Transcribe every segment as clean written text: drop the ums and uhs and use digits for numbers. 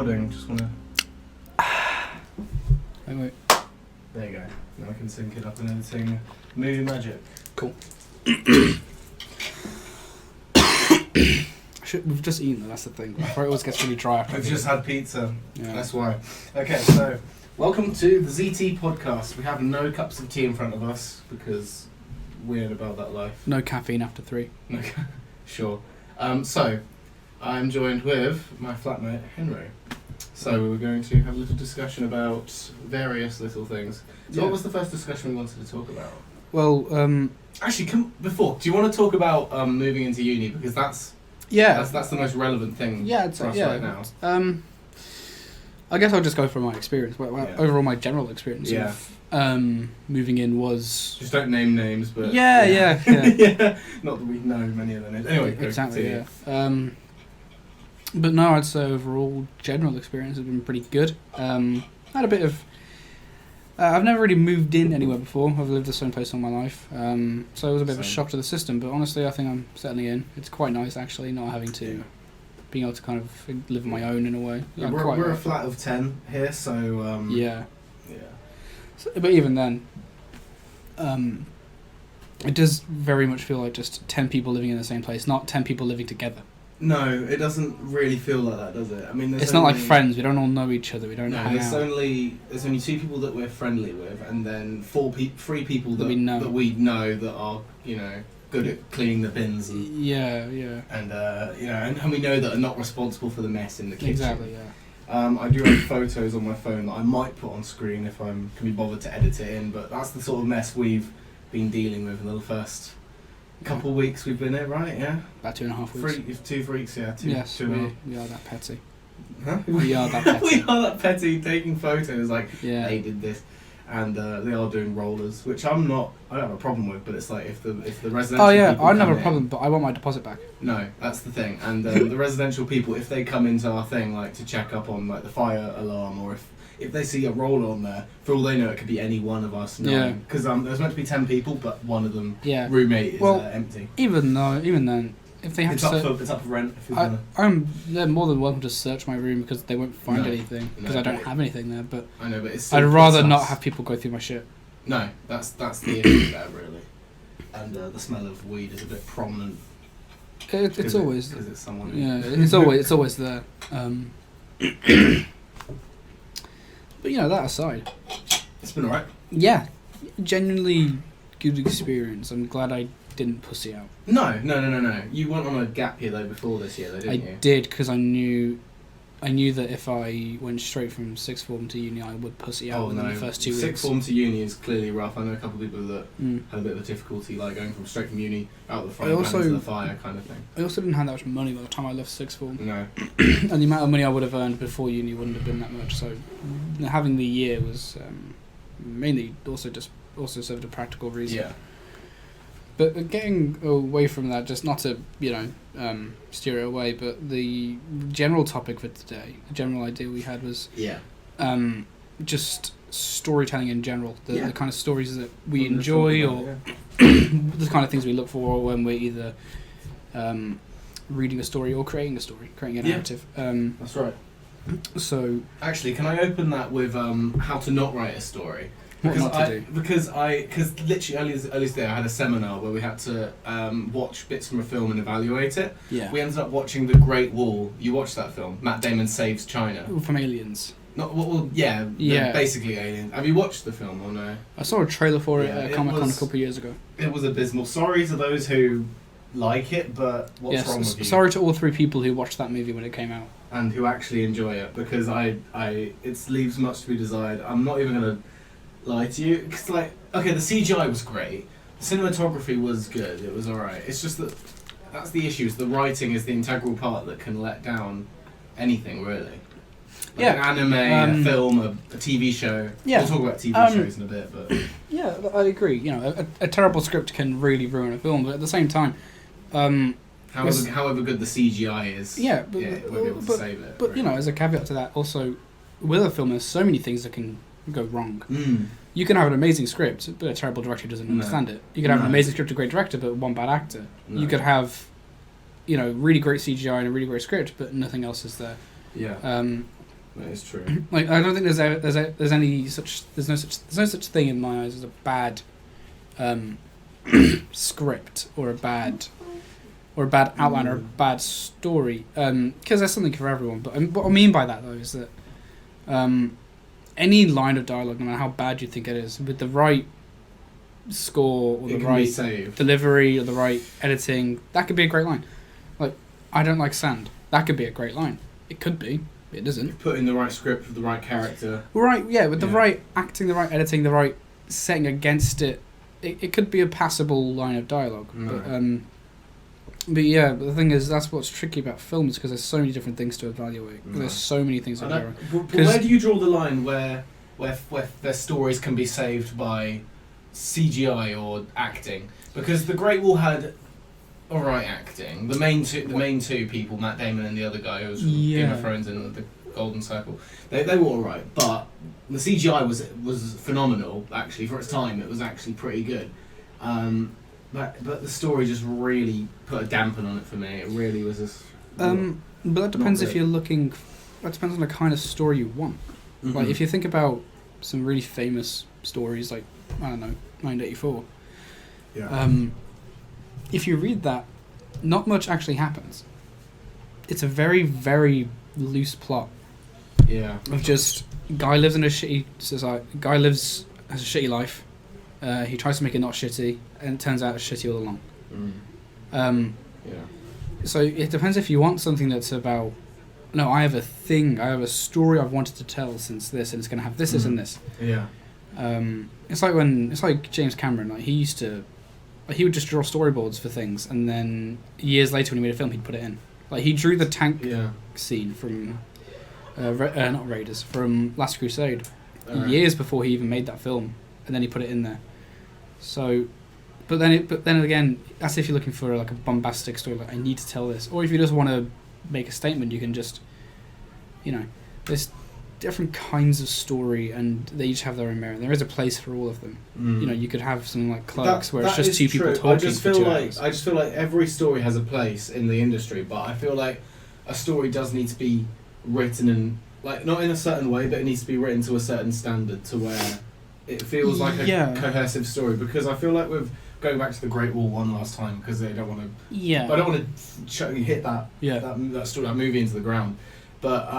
recording. Just wanna. Wait. There you go. Now I can sync it up and editing. Movie magic. Cool. We've just eaten though, that's the thing. My throat always gets really dry after. I've just had pizza. Yeah. That's why. Okay, so welcome to the Zea Tea Podcast. We have no cups of tea in front of us because weird about that life. No caffeine after 3. No, sure. So I'm joined with my flatmate Henry. So we were going to have a little discussion about various little things. So what was the first discussion we wanted to talk about? Well, Actually, do you want to talk about moving into uni, because that's the most relevant thing for us right now. I guess I'll just go from my experience. Overall, my general experience of moving in was... Just don't name names, but... Yeah. Not that we know many of the names. Anyway, exactly, but no, I'd say overall, general experience has been pretty good. Had a bit of... I've never really moved in anywhere before. I've lived the same place all my life. So it was a bit of a shock to the system, but honestly, I think I'm settling in. It's quite nice, actually, not having to... being able to kind of live on my own in a way. Yeah, we're a flat of 10 here, so... Yeah. So, but even then, it does very much feel like just 10 people living in the same place, not 10 people living together. No, it doesn't really feel like that, does it? I mean, it's not like friends. We don't all know each other. We don't hang there's out. only 2 people that we're friendly with, and then 3 people that we know that are, good at cleaning the bins. And, and we know that are not responsible for the mess in the kitchen. Exactly. Yeah. I do have photos on my phone that I might put on screen if I can be bothered to edit it in, but that's the sort of mess we've been dealing with in the first couple of weeks we've been here, right? Yeah? About 2.5 weeks. 2 weeks, yeah. Yes, 2.5. we are that petty. Huh? We are that petty. We are that petty, taking photos like, they did this. And they are doing rollers, which I don't have a problem with, but it's like if the residential I people don't have a in, problem, but I want my deposit back. No, that's the thing. And the residential people, if they come into our thing like to check up on like the fire alarm, or if they see a roller on there, for all they know it could be any one of us 9. Because there's meant to be 10 people, but one of them roommate is empty. Even then, if they have it's up for rent. If they're more than welcome to search my room because they won't find anything because I don't have anything there. But I know, but it's I'd rather not have people go through my shit. No, that's the issue there really. And the smell of weed is a bit prominent. It's always because it's someone. Yeah, it's always there. But that aside, it's been alright. Yeah, genuinely good experience. I'm glad I didn't pussy out. No. You went on a gap year though before this year, though, didn't you? I did, because I knew that if I went straight from sixth form to uni, I would pussy out within the first 2 weeks. Sixth form to uni is clearly rough. I know a couple of people that had a bit of a difficulty, like going straight from uni out of the fire into the fire kind of thing. I also didn't have that much money by the time I left sixth form. No. And the amount of money I would have earned before uni wouldn't have been that much. So having the year was mainly also served a practical reason. Yeah. But getting away from that, just not to, steer it away, but the general topic for today, the general idea we had was just storytelling in general, the kind of stories that we enjoy or the kind of things we look for when we're either reading a story or creating a narrative. That's right. So... Actually, can I open that with how to not write a story? Because literally earlier today I had a seminar where we had to watch bits from a film and evaluate it. Yeah. We ended up watching The Great Wall. You watched that film? Matt Damon Saves China. From Aliens. Basically Aliens. Have you watched the film or no? I saw a trailer for it at Comic-Con a couple of years ago. It was abysmal. Sorry to those who like it, but what's wrong with you? Sorry to all 3 people who watched that movie when it came out. And who actually enjoy it, because it leaves much to be desired. I'm not even going to lie to you, because the CGI was great, the cinematography was good, it was alright, it's just that's the issue, is the writing is the integral part that can let down anything really. An anime, a film, a TV show. We'll talk about TV shows in a bit, but I agree. A terrible script can really ruin a film, but at the same time, however good the CGI is, it won't be able to save it. But really. As a caveat to that, also with a film, there's so many things that can go wrong. You can have an amazing script, but a terrible director doesn't understand it. You can have an amazing script, a great director, but one bad actor. You could have, really great CGI and a really great script, but nothing else is there. Yeah. That is true. Like, I don't think there's no such thing in my eyes as a bad script or a bad outline or a bad story, because there's something for everyone. But what I mean by that though is that any line of dialogue, no matter how bad you think it is, with the right score or the right delivery or the right editing, that could be a great line. Like, I don't like sand. That could be a great line. It could be. It isn't. Put in the right script with the right character. Right, yeah, with the right acting, the right editing, the right setting against it, it could be a passable line of dialogue. No. But yeah, the thing is, that's what's tricky about films, because there's so many different things to evaluate. No. There's so many things to evaluate. But where do you draw the line where their stories can be saved by CGI or acting? Because The Great Wall had alright acting. The main two people, Matt Damon and the other guy who was from Game of Thrones and the Golden Circle, they were alright. But the CGI was phenomenal. Actually, for its time, it was actually pretty good. But the story just really put a dampen on it for me. It really was just. But that depends if you're looking. That depends on the kind of story you want. Mm-hmm. Like, if you think about some really famous stories, like, I don't know, 1984. Yeah. If you read that, not much actually happens. It's a very, very loose plot. Yeah. Of just guy lives in a shitty society. Guy has a shitty life. He tries to make it not shitty, and it turns out it's shitty all along. Yeah. So it depends if you want something that's about, no, I have a story I've wanted to tell since this, and it's going to have this, this, and this. Yeah. It's like James Cameron. Like, he would just draw storyboards for things, and then years later when he made a film, he'd put it in. Like, he drew the tank scene from not Raiders, from Last Crusade, years before he even made that film, and then he put it in there. So, but then again, that's if you're looking for like a bombastic story, like, I need to tell this, or if you just want to make a statement, you can just, there's different kinds of story, and they each have their own merit. There is a place for all of them. You could have something like Clerks, where it's just two people talking for 2 hours. I just feel like every story has a place in the industry, but I feel like a story does need to be written in, like, not in a certain way, but it needs to be written to a certain standard to where it feels like a cohesive story. Because I feel like with going back to the Great Wall one last time, because I don't want to hit that movie into the ground, but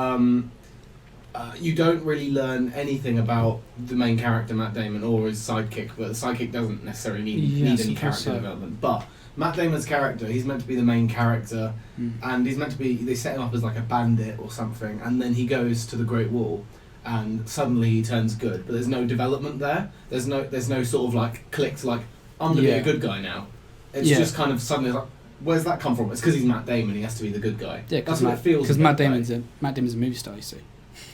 you don't really learn anything about the main character Matt Damon or his sidekick, but the sidekick doesn't necessarily need any character development. But Matt Damon's character, he's meant to be the main character, and he's meant to be, they set him up as like a bandit or something, and then he goes to the Great Wall, and suddenly he turns good, but there's no development there. There's no sort of like click to like, I'm going to be a good guy now. It's just kind of suddenly like, where's that come from? It's because he's Matt Damon, he has to be the good guy. Yeah, that's what it feels. Because Matt Damon's a movie star, you see.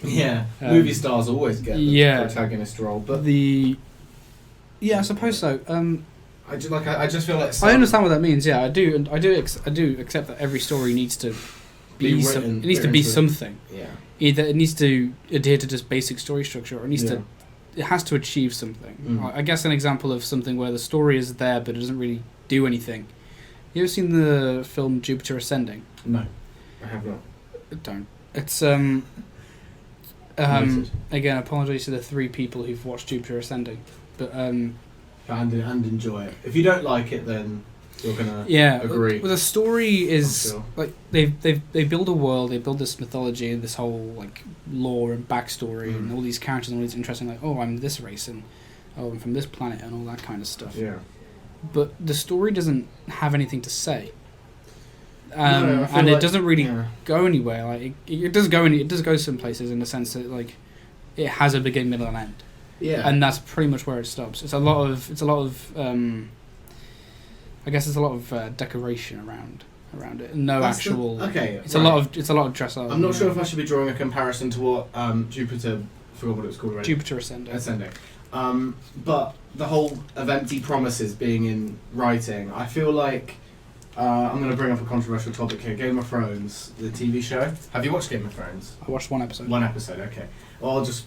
Yeah, movie stars always get the protagonist role, but I suppose so. I just feel like I understand what that means. Yeah, I do accept that every story needs to be something. Yeah. Either it needs to adhere to just basic story structure, or it has to achieve something. I guess an example of something where the story is there but it doesn't really do anything. You ever seen the film Jupiter Ascending? No, I have not. Don't. It's again, apologies to the 3 people who've watched Jupiter Ascending, but and enjoy it. If you don't like it, then you're gonna agree. Well, the story is like they build a world, they build this mythology and this whole like lore and backstory and all these characters and all these interesting, like, oh, I'm this race and oh, I'm from this planet and all that kind of stuff. Yeah. But the story doesn't have anything to say. And it doesn't really go anywhere. Like it does go some places in the sense that like it has a beginning, middle, and end. Yeah. And that's pretty much where it stops. It's a lot of I guess it's a lot of decoration around it. No that's actual. It's a lot of dress up. I'm not sure if I should be drawing a comparison to what Jupiter. I forgot what it was called already. Jupiter Ascending. But the whole of empty promises being in writing, I feel like. I'm going to bring up a controversial topic here. Game of Thrones, the TV show. Have you watched Game of Thrones? I watched one episode. One episode, okay. Well, I'll just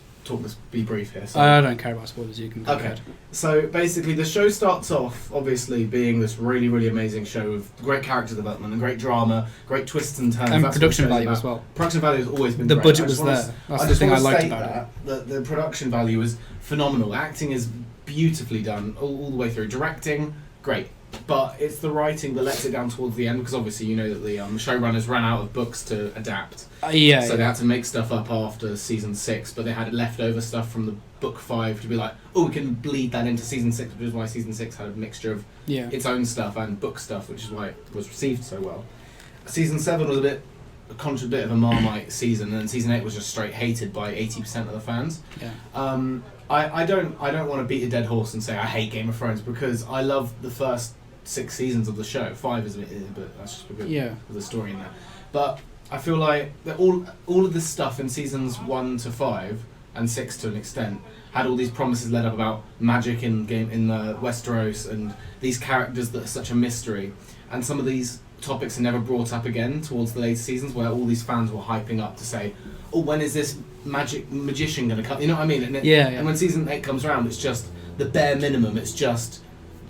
be brief here. So. I don't care about spoilers. You can go ahead. So basically, the show starts off obviously being this really, really amazing show with great character development and great drama, great twists and turns. And That's production value as well. Production value has always been the great. budget was there. That's the thing I liked about it. The production value is phenomenal. Acting is beautifully done all the way through. Directing, great. But it's the writing that lets it down towards the end, because obviously you know that the showrunners ran out of books to adapt. They had to make stuff up after season 6, but they had leftover stuff from the book 5 to be like, we can bleed that into season 6, which is why season 6 had a mixture of its own stuff and book stuff, which is why it was received so well. Season 7 was a bit of a Marmite season, and season 8 was just straight hated by 80% of the fans. I don't want to beat a dead horse and say I hate Game of Thrones, because I love the first 6 seasons of the show. 5 is a bit, but that's just because of the story in there. But I feel like that all of this stuff in seasons 1 to 5 and 6 to an extent had all these promises led up about magic in Westeros, and these characters that are such a mystery, and some of these topics are never brought up again towards the later seasons, where all these fans were hyping up to say, when is this magician going to come? You know what I mean? And when season 8 comes around, it's just the bare minimum. It's just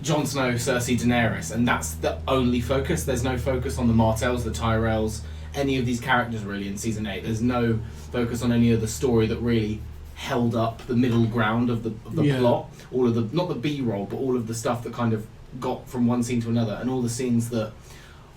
Jon Snow, Cersei, Daenerys, and that's the only focus. There's no focus on the Martells, the Tyrells, any of these characters really in season 8. There's no focus on any of the story that really held up the middle ground of the plot. All of the, not the B-roll, but all of the stuff that kind of got from one scene to another, and all the scenes that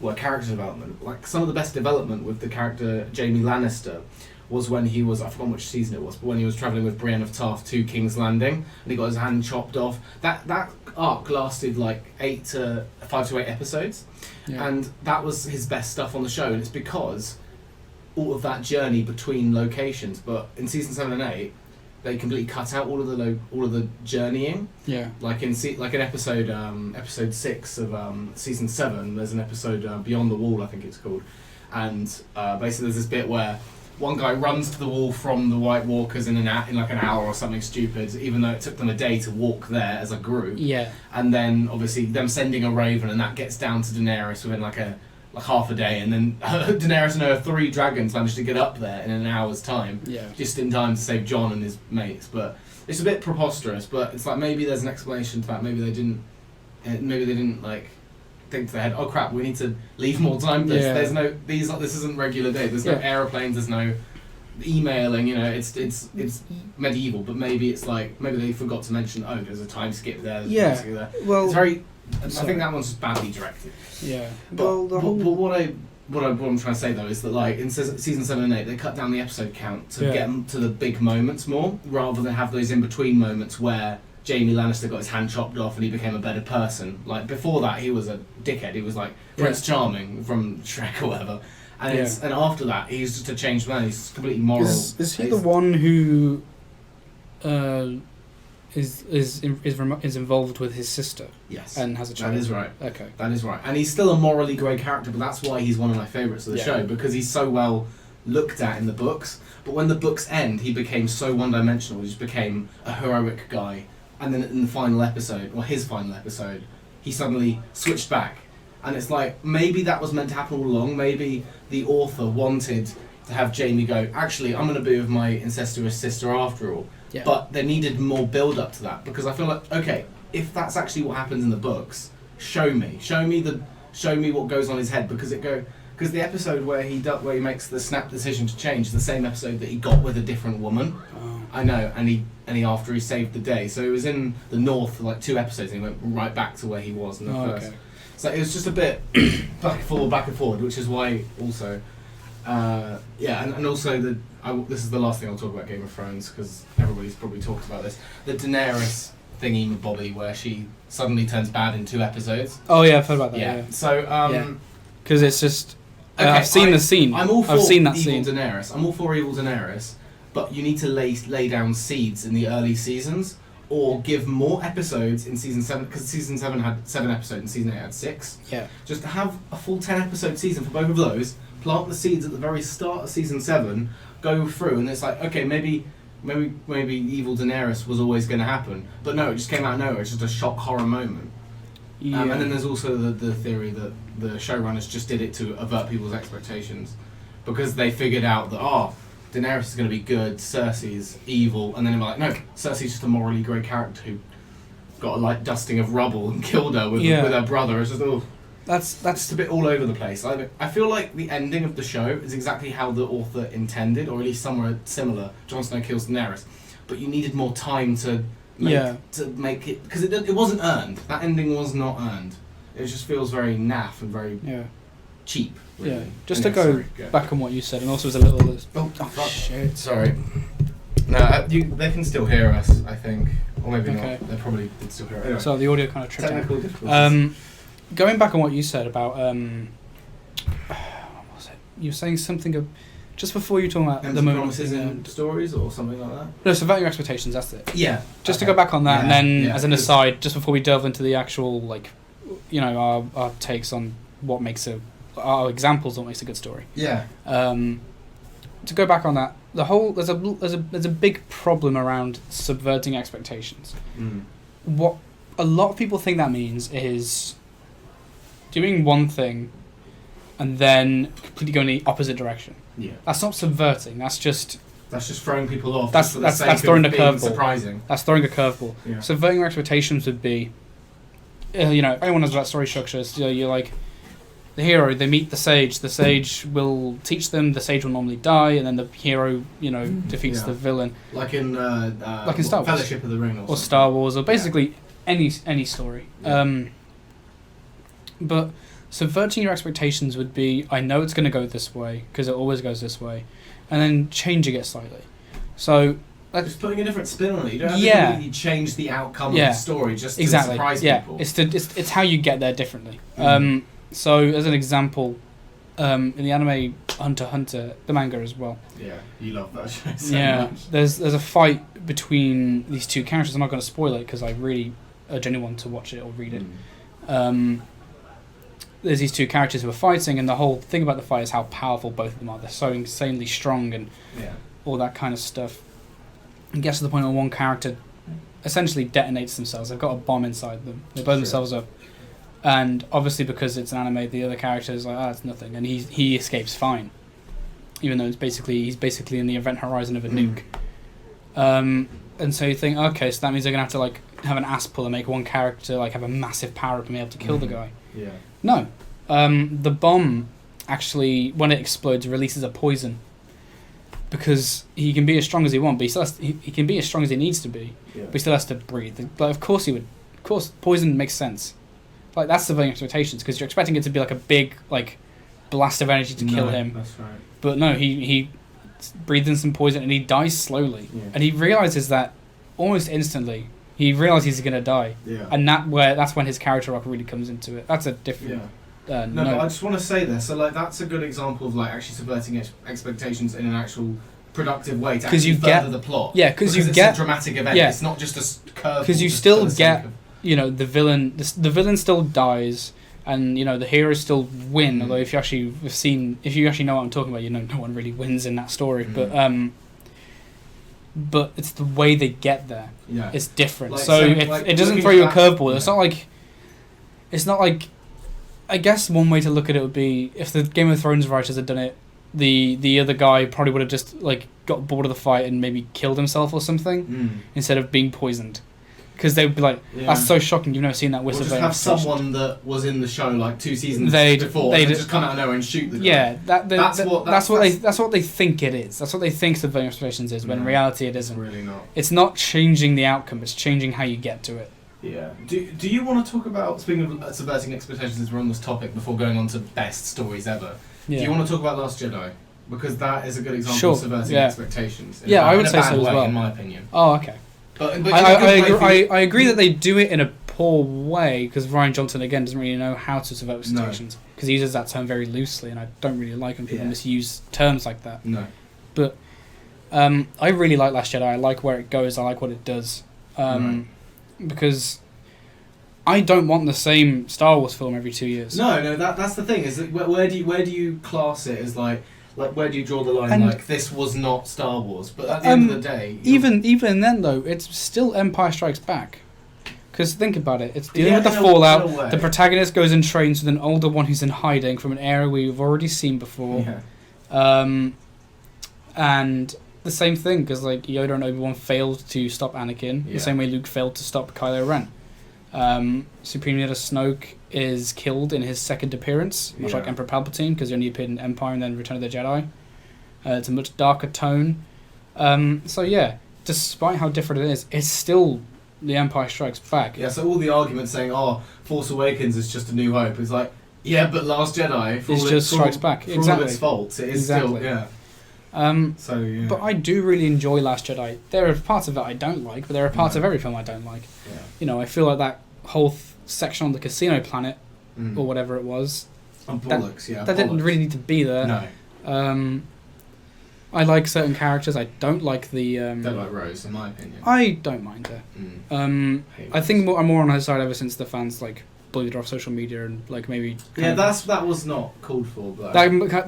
were character development. Like, some of the best development with the character Jaime Lannister was when he was, I forgot which season it was, but when he was travelling with Brienne of Tarth to King's Landing, and he got his hand chopped off. That arc lasted like 5 to 8 episodes, and that was his best stuff on the show, and it's because all of that journey between locations. But in season 7 and 8, they completely cut out all of the journeying. Like in episode 6 of season 7, there's an episode Beyond the Wall, I think it's called, and basically there's this bit where one guy runs to the wall from the White Walkers in like an hour or something stupid, even though it took them a day to walk there as a group. And then obviously them sending a raven, and that gets down to Daenerys within like half a day, and then Daenerys and her 3 dragons managed to get up there in an hour's time, just in time to save Jon and his mates. But it's a bit preposterous. But it's like, maybe there's an explanation to that. Maybe they didn't like think to their head, oh crap, we need to leave more time for this. There's no this isn't regular day. There's no aeroplanes. There's no emailing. You know, it's medieval. But maybe it's like, maybe they forgot to mention, there's a time skip there. There's a time skip there. Well, it's very. I think that one's just badly directed. But what I'm trying to say though is that, like, in season 7 and 8, they cut down the episode count to get them to the big moments more, rather than have those in between moments where Jaime Lannister got his hand chopped off and he became a better person. Like, before that, he was a dickhead. He was like Prince Charming from Shrek or whatever. And and after that, he's just a changed man. He's completely moral. Is he the one who is involved with his sister? Yes. And has a child? That is right. Okay. That is right. And he's still a morally great character, but that's why he's one of my favourites of the show, because he's so well looked at in the books. But when the books end, he became so one-dimensional. He just became a heroic guy. And then in the final episode, or his final episode, he suddenly switched back. And it's like, maybe that was meant to happen all along. Maybe the author wanted to have Jaime go, actually, I'm going to be with my incestuous sister after all. But they needed more build-up to that, because I feel like, okay, if that's actually what happens in the books, show me what goes on in his head, because the episode where he makes the snap decision to change is the same episode that he got with a different woman. I know, and he after he saved the day, so he was in the north for like 2 episodes, and he went right back to where he was in the first. Okay. So it was just a bit back and forward, which is why also, and also this is the last thing I'll talk about Game of Thrones, because everybody's probably talked about this. The Daenerys thingy Bobby, where she suddenly turns bad in 2 episodes. Oh yeah, I've heard about that. Yeah. So because it's just I've seen the scene. I'm all for I've seen that evil scene. Daenerys. I'm all for evil Daenerys, but you need to lay down seeds in the early seasons, or give more episodes in season 7, because season 7 had 7 episodes and season 8 had 6. Just to have a full 10 episode season for both of those. Plant the seeds at the very start of season 7, go through, and it's like, okay, maybe evil Daenerys was always going to happen, but no, it just came out of nowhere. It's just a shock horror moment. And then there's also the theory that the showrunners just did it to avert people's expectations, because they figured out that Daenerys is going to be good, Cersei's evil, and then they're like, no, Cersei's just a morally great character who got a light dusting of rubble and killed her with her brother. It's just, that's a bit all over the place. I feel like the ending of the show is exactly how the author intended, or at least somewhere similar. Jon Snow kills Daenerys, but you needed more time to make it, because it wasn't earned. That ending was not earned. It just feels very naff and very cheap. Really. Yeah. Just to go back on what you said, and also as a little. Oh shit! Sorry. No, they can still hear us, I think, or maybe not. They probably did still hear us. Anyway. So the audio kind of tripped Technical difficulties. Going back on what you said about what was it? You were saying something just before you were talking about the promises in stories or something like that. No, Subverting Expectations. That's it. Yeah. Just to go back on that, and then as an aside, just before we delve into the actual our takes on what makes our examples of what makes a good story. Yeah. To go back on that, there's a big problem around subverting expectations. What a lot of people think that means is doing one thing and then completely going in the opposite direction. Yeah. That's not subverting. That's just throwing people off. That's throwing a curveball. Surprising. That's throwing a curveball. Yeah. Subverting your expectations would be, everyone knows about story structures. You're like, the hero, they meet the sage will teach them, the sage will normally die, and then the hero, defeats the villain. Like in Star Wars. Fellowship of the Ring or Star Wars, or basically any story. Yeah. But subverting your expectations would be, I know it's going to go this way, because it always goes this way, and then changing it slightly. So just putting a different spin on it. You don't have to completely change the outcome of the story just to surprise people. It's how you get there differently. So, as an example, in the anime Hunter x Hunter, the manga as well. Yeah, you love that show so much. There's a fight between these two characters. I'm not going to spoil it because I really urge anyone to watch it or read it. There's these two characters who are fighting, and the whole thing about the fight is how powerful both of them are. They're so insanely strong and all that kind of stuff. It gets to the point where one character essentially detonates themselves. They've got a bomb inside them. They blow themselves up. And obviously, because it's an anime, the other character is like, it's nothing, and he escapes fine, even though he's basically in the event horizon of a nuke. And so you think, okay, so that means they're gonna have to have an ass pull and make one character have a massive power up and be able to kill the guy. Yeah. No, the bomb actually, when it explodes, releases a poison. Because he can be as strong as he wants, but he can be as strong as he needs to be, but he still has to breathe. But of course he would. Of course, poison makes sense. That's subverting expectations, because you're expecting it to be a big blast of energy to kill him. That's right. But no, he breathes in some poison and he dies slowly. Yeah. And he realizes that almost instantly. He realizes he's going to die. Yeah. And that's when his character arc really comes into it. That's a different... Yeah. But I just want to say this. So that's a good example of actually subverting expectations in an actual productive way to actually further the plot. Yeah, because it's a dramatic event. Yeah. It's not just a curve. Because you still get... the villain still dies, and the heroes still win. Although if you actually know what I'm talking about, no one really wins in that story. But it's the way they get there. Yeah, it's different. It doesn't throw you a curveball. Yeah. It's not like. I guess one way to look at it would be if the Game of Thrones writers had done it. The other guy probably would have just got bored of the fight and maybe killed himself or something instead of being poisoned. Because they would be that's so shocking, you've never seen that whistle. Or just have someone that was in the show 2 seasons before and just come out of nowhere and shoot the guy. Yeah, that's what they think it is. That's what they think Subverting Expectations is, when in reality it isn't. It's really not. It's not changing the outcome, it's changing how you get to it. Yeah. Do you want to talk about, speaking of Subverting Expectations, as we're on this topic, before going on to best stories ever, do you want to talk about Last Jedi? Because that is a good example of subverting expectations. I would say so as well. In my opinion. Oh, okay. But I agree that they do it in a poor way, because Rian Johnson again doesn't really know how to subvert expectations, because he uses that term very loosely, and I don't really like when people misuse terms like that. No. But I really like Last Jedi. I like where it goes. I like what it does. Because I don't want the same Star Wars film every 2 years. No, that's the thing. Is that where do you class it as where do you draw the line? And this was not Star Wars, but at the end of the day, even then though, it's still Empire Strikes Back. Because think about it, it's dealing with the fallout. The protagonist goes and trains with an older one who's in hiding from an era we've already seen before. Yeah. And the same thing, because like Yoda and Obi-Wan failed to stop Anakin, the same way Luke failed to stop Kylo Ren. Supreme Leader Snoke is killed in his second appearance, much like Emperor Palpatine, because he only appeared in Empire and then Return of the Jedi. It's a much darker tone. So yeah, despite how different it is, it's still The Empire Strikes Back. Yeah, so all the arguments saying, Force Awakens is just A New Hope, is like, yeah, but Last Jedi, It's just Strikes Back. For Exactly. all of its faults, it is still, yeah. But I do really enjoy Last Jedi. There are parts of it I don't like, but there are parts of every film I don't like. Yeah. You know, I feel like that whole section on the casino planet, or whatever it was, bollocks, that didn't really need to be there. No. I like certain characters. I don't like the. Don't like Rose, in my opinion. I don't mind her. I think I'm more on her side ever since the fans like bullied her off social media and like maybe. That was not called for. But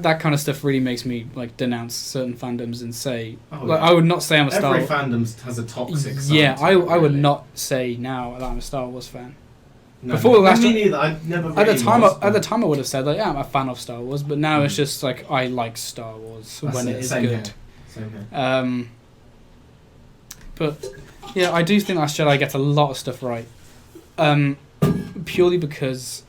that kind of stuff really makes me like denounce certain fandoms and say I would not say I'm a Star Wars. Every fandom has a toxic side. Yeah, to it, I would not say now that I'm a Star Wars fan. No, Before the last me neither. I never. Really at the time I would have said like, yeah, I'm a fan of Star Wars, but now it's just like I like Star Wars when it is Same good. Here. Same here. But yeah, I do think Last Jedi gets a lot of stuff right. Purely because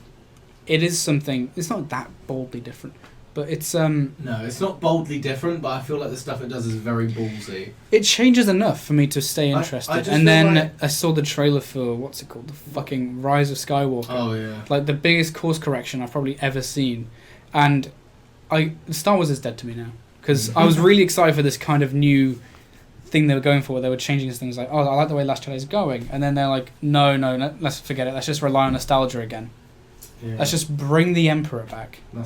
it is something. It's not that boldly different, but it's No, it's not boldly different, but I feel like the stuff it does is very ballsy. It changes enough for me to stay interested. And then like... I saw the trailer for what's it called, the fucking Rise of Skywalker. Oh yeah. Like the biggest course correction I've probably ever seen, and Star Wars is dead to me now because I was really excited for this kind of new thing they were going for. Where they were changing things like, I like the way Last Jedi is going, and then they're like, no, let's forget it. Let's just rely on nostalgia again. Yeah. Let's just bring the Emperor back. I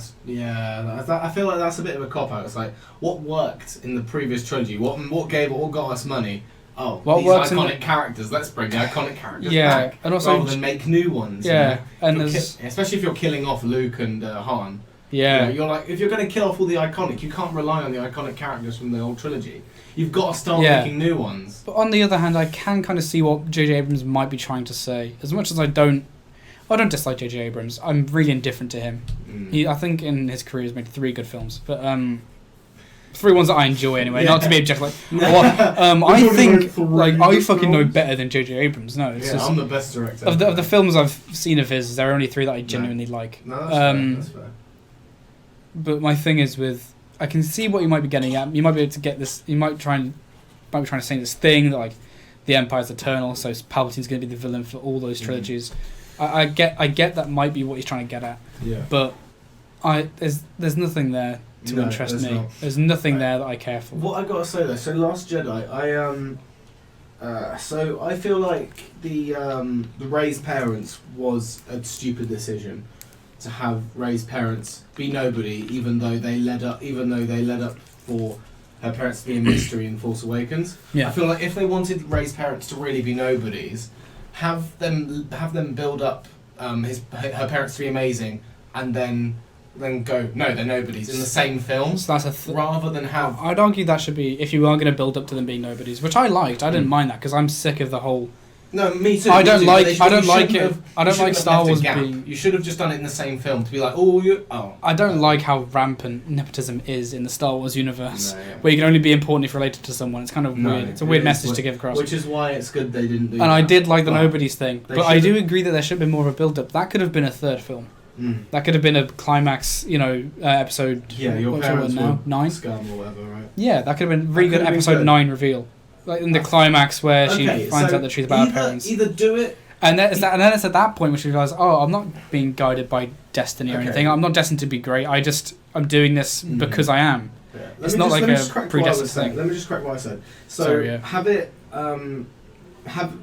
feel like that's a bit of a cop-out. It's like, what worked in the previous trilogy? What got us money? Oh, what these iconic characters. Let's bring the iconic characters back. And also, rather than make new ones. Yeah, you know? Especially if you're killing off Luke and Han. Yeah. You're like, if you're going to kill off all the iconic, you can't rely on the iconic characters from the old trilogy. You've got to start making new ones. But on the other hand, I can kind of see what J.J. Abrams might be trying to say. As much as I don't dislike J.J. Abrams. I'm really indifferent to him. I think in his career he's made 3 good films, but 3 ones that I enjoy anyway. Not to be objective. I think like I fucking know better than J.J. Abrams. No, it's just I'm the best director of the films I've seen of his. There are only 3 that I genuinely like. No, that's fair. But my thing is I can see what you might be getting at. You might be able to get this. You might be trying to say this thing that like the Empire's eternal, so Palpatine's going to be the villain for all those trilogies. I get that might be what he's trying to get at. Yeah. But there's nothing there to interest me. There's nothing there that I care for. What I gotta say though, so Last Jedi, so I feel like the Rey's parents was a stupid decision to have Rey's parents be nobody, even though they led up for her parents to be a mystery in Force Awakens. Yeah. I feel like if they wanted Rey's parents to really be nobodies, have them build up her parents to be amazing, and then go, no, they're nobodies in the same film. So that's rather than have. I'd argue that should be, if you are going to build up to them being nobodies, which I liked. I didn't mind that because I'm sick of the whole. No, me too. I don't like Star Wars being. You should have just done it in the same film to be like, I don't like how rampant nepotism is in the Star Wars universe, where you can only be important if related to someone. It's kind of weird. It's a weird message to give across. Which is why it's good they didn't do. And I did like the nobodies thing, but I do agree that there should have been more of a build-up. That could have been a 3rd film. That could have been a climax, episode. Yeah, your parents were 9 scum or whatever, right? Yeah, that could have been a really good episode 9 reveal. Like in the climax where she finds out the truth about her parents. Either do it, and then it's at that point when she realizes, I'm not being guided by destiny or anything. I'm not destined to be great. I'm doing this because I am. Yeah. It's not like a predestined thing. Let me just correct what I said. So have it. Have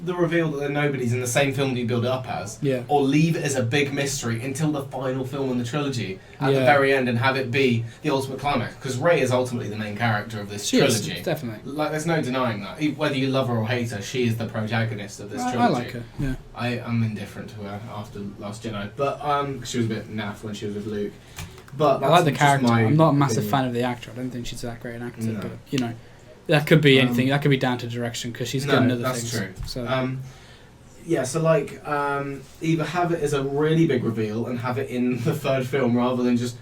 the reveal that they're nobodies in the same film that you build it up as, or leave it as a big mystery until the final film in the trilogy at the very end and have it be the ultimate climax, because Rey is ultimately the main character of this trilogy. Is, definitely. Like, there's no denying that. Whether you love her or hate her, she is the protagonist of this trilogy. I like her. Yeah. I'm indifferent to her after Last Jedi, but she was a bit naff when she was with Luke. But I like the character. I'm not a massive fan of the actor. I don't think she's that great an actor, but that could be anything. That could be down to direction because she's good in other things. That's true. So. Either have it as a really big reveal and have it in the 3rd film rather than just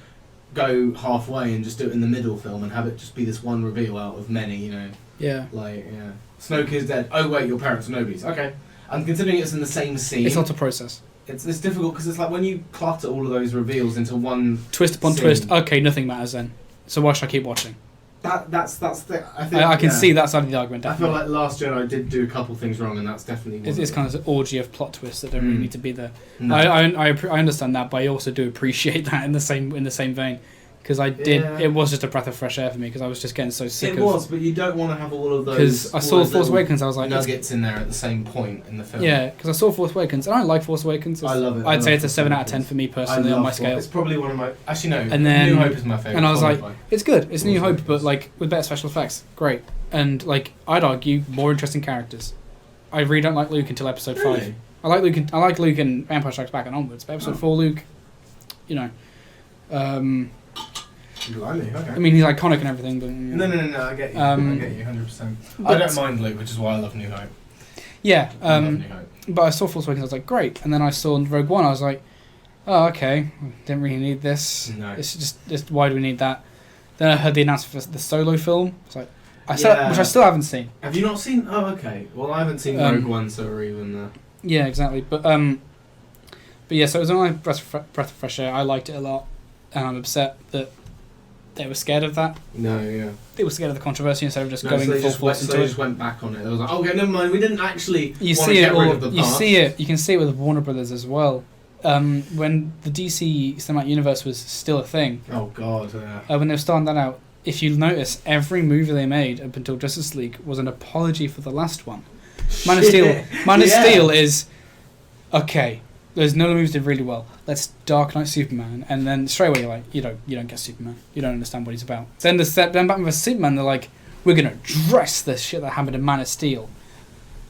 go halfway and just do it in the middle film and have it just be this one reveal out of many, you know. Yeah. Like, yeah. Snoke is dead. Oh wait, your parents are nobodies. Okay. And considering it's in the same scene... It's not a process. It's difficult because it's like when you clutter all of those reveals into one twist upon scene, twist. Okay, nothing matters then. So why should I keep watching? That's the... I think I can see that side of the argument, definitely. definitely. I feel like Last Jedi did do a couple things wrong, and that's definitely one It's kind of an orgy of plot twists that don't really need to be there. No. I understand that, but I also do appreciate that in the same vein. Because it was just a breath of fresh air for me because I was just getting so sick of it. It was, but you don't want to have all of those... Because I saw Force Awakens, I was like... nuggets in there at the same point in the film. Yeah, because I saw Force Awakens, and I like Force Awakens. I love it. I'd say it's a 7 out of 10 for me personally on my scale. It's probably one of my... Actually, no. And then, New Hope is my favourite. And I was like, it's good. It's New Hope, Awakens. but like with better special effects. Great. And like, I'd argue, more interesting characters. I really don't like Luke until Episode 5. I like Luke in Empire Strikes Back and onwards, but Episode 4 Luke, you know... Okay. I mean, he's iconic and everything, but... No, I get you. I get you, 100%. I don't mind Luke, which is why I love New Hope. Yeah, I love New Hope. but I saw Force Awakens, I was like, great. And then I saw Rogue One, I was like, oh, okay, didn't really need this. No. It's just why do we need that? Then I heard the announcement for the Solo film. It's like, which I still haven't seen. Have you not seen? Oh, okay. Well, I haven't seen Rogue One, so we're even. Yeah, exactly. But yeah, so it was only breath of fresh air. I liked it a lot, and I'm upset that they were scared of that. No, yeah. They were scared of the controversy instead of just No, going so full force into they it. just went back on it. They was like, okay, never mind. We didn't actually. You want see to it get rid all. of the You past. see it. You can see it with Warner Brothers as well. When the DC Cinematic Universe was still a thing. Oh God. Yeah. When they were starting that out, if you notice, every movie they made up until Justice League was an apology for the last one. Man of Steel. Man of Steel is okay. There's no movies did really well. Let's Dark Knight Superman, and then straight away you're like, you don't get Superman. You don't understand what he's about. Then Batman vs Superman, they're like, we're gonna address this shit that happened in Man of Steel.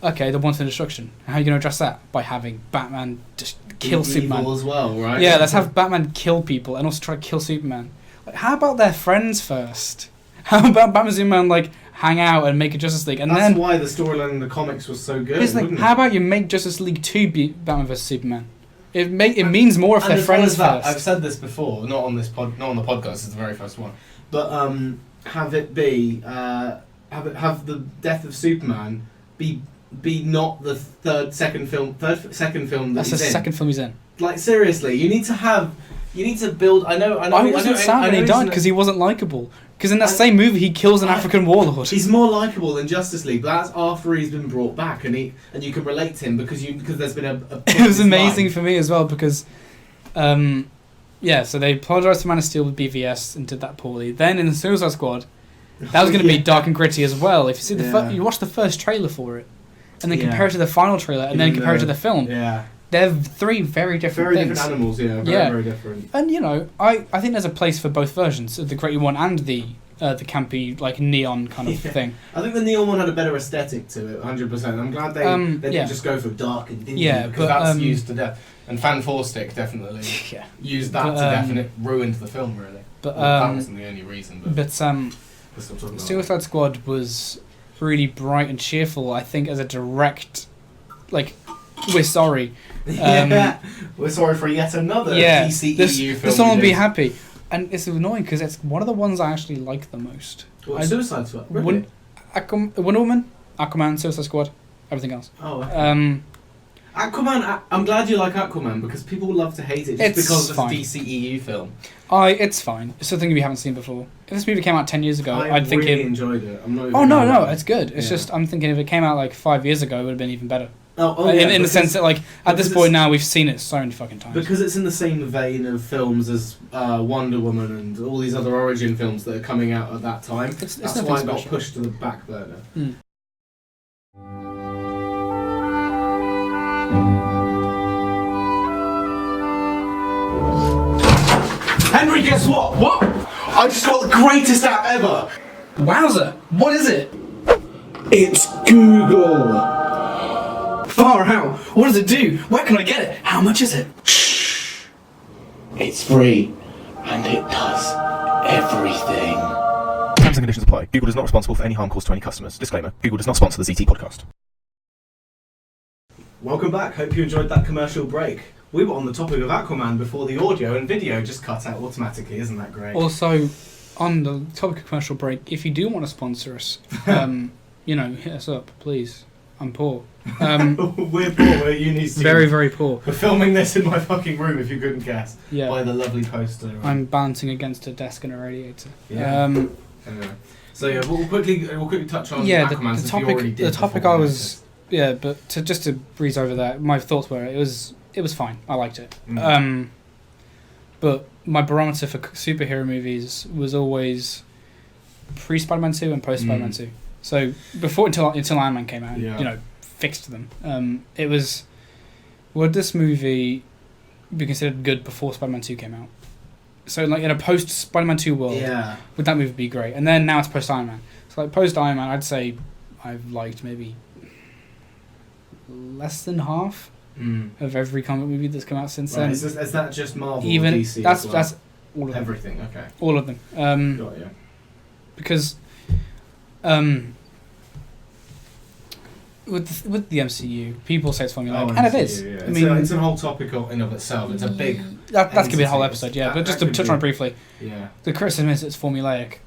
Okay, the wanton destruction. How are you gonna address that? By having Batman just kill Superman as well, right? Yeah, let's have Batman kill people and also try to kill Superman. Like, how about their friends first? How about Batman and Superman like hang out and make a Justice League, and that's then why the storyline in the comics was so good. it's like, how about you make Justice League 2 be Batman vs Superman? It means more if they're friends first. I've said this before, not on the podcast. It's the very first one, but have it be have the death of Superman be not the second film That's the second film he's in. Like seriously, you need to build. I wasn't sad when he died because he wasn't likable. Because in that same movie, he kills an African warlord. He's more likable than Justice League, but that's after he's been brought back, and you can relate to him because there's been a it was amazing for me as well because, so they apologised to Man of Steel with BVS and did that poorly. Then in the Suicide Squad, that was going to be dark and gritty as well. If you see you watch the first trailer for it, and then compare it to the final trailer, and then compare it to the film. Yeah. They're three very different things. Different animals, very different. And I think there's a place for both versions, the gritty one and the campy like neon kind of thing. I think the neon one had a better aesthetic to it, 100%. I'm glad they didn't just go for dark and dingy because that's used to death. And Fan Four Stick definitely used that to definite ruin the film really. But that wasn't the only reason. But Suicide Squad was really bright and cheerful. I think as a direct, like, we're sorry. We're sorry for yet another DCEU film. This one will be happy. And it's annoying because it's one of the ones I actually like the most. Suicide Squad? Really? Wonder Woman, Aquaman, Suicide Squad, everything else. Oh, okay. Aquaman, I'm glad you like Aquaman because people love to hate it just because it's a DCEU film. It's fine. It's something we haven't seen before. If this movie came out 10 years ago, I'd think really enjoyed it. I'm not even no, it's good. It's just, I'm thinking if it came out like 5 years ago, it would have been even better. In the sense that, like, at this point now, we've seen it so many fucking times. Because it's in the same vein of films as Wonder Woman and all these other origin films that are coming out at that time. That's why it got pushed to the back burner. Henry, guess what? What? I just got the greatest app ever! Wowza! What is it? It's Google! Far out! What does it do? Where can I get it? How much is it? Shh! It's free, and it does everything. Terms and conditions apply. Google is not responsible for any harm caused to any customers. Disclaimer: Google does not sponsor the Zea Tea Podcast. Welcome back. Hope you enjoyed that commercial break. we were on the topic of Aquaman before the audio and video just cut out automatically. Isn't that great? Also, on the topic of commercial break, if you do want to sponsor us, hit us up, please. I'm poor. We're poor. We're uni students. Very, very poor. We're filming this in my fucking room, if you couldn't guess. Yeah. By the lovely poster. I'm bouncing against a desk and a radiator. Yeah. Anyway. So yeah, we'll quickly touch on Aquaman since you already did. The topic I was but just to breeze over that, my thoughts were it was fine. I liked it. But my barometer for superhero movies was always pre-Spider-Man 2 and post-Spider-Man 2. So until Iron Man came out, fixed them. It was, would this movie be considered good before Spider-Man 2 came out? So like in a post-Spider-Man 2 world, would that movie be great? And then now it's post-Iron Man. So like post-Iron Man, I'd say I've liked maybe less than half of every comic movie that's come out since then. Is that just Marvel or DC that's as well? That's all of them. Everything, okay. All of them. Got you. Because with the MCU, people say it's formulaic, and it is. Yeah. I mean, it's a whole topic in of itself. It's a big. That could be a whole episode, but just to touch on it briefly. Yeah. The criticism is it's formulaic.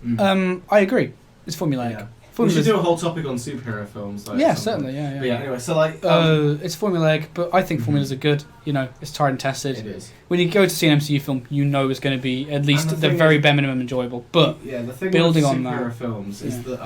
I agree. It's formulaic. Yeah. We should do a whole topic on superhero films. Certainly. Yeah. But anyway, so like. It's formulaic, but I think formulas are good. It's tried and tested. It is. When you go to see an MCU film, it's going to be at least the very bare minimum enjoyable. But the thing building with on that, superhero films is that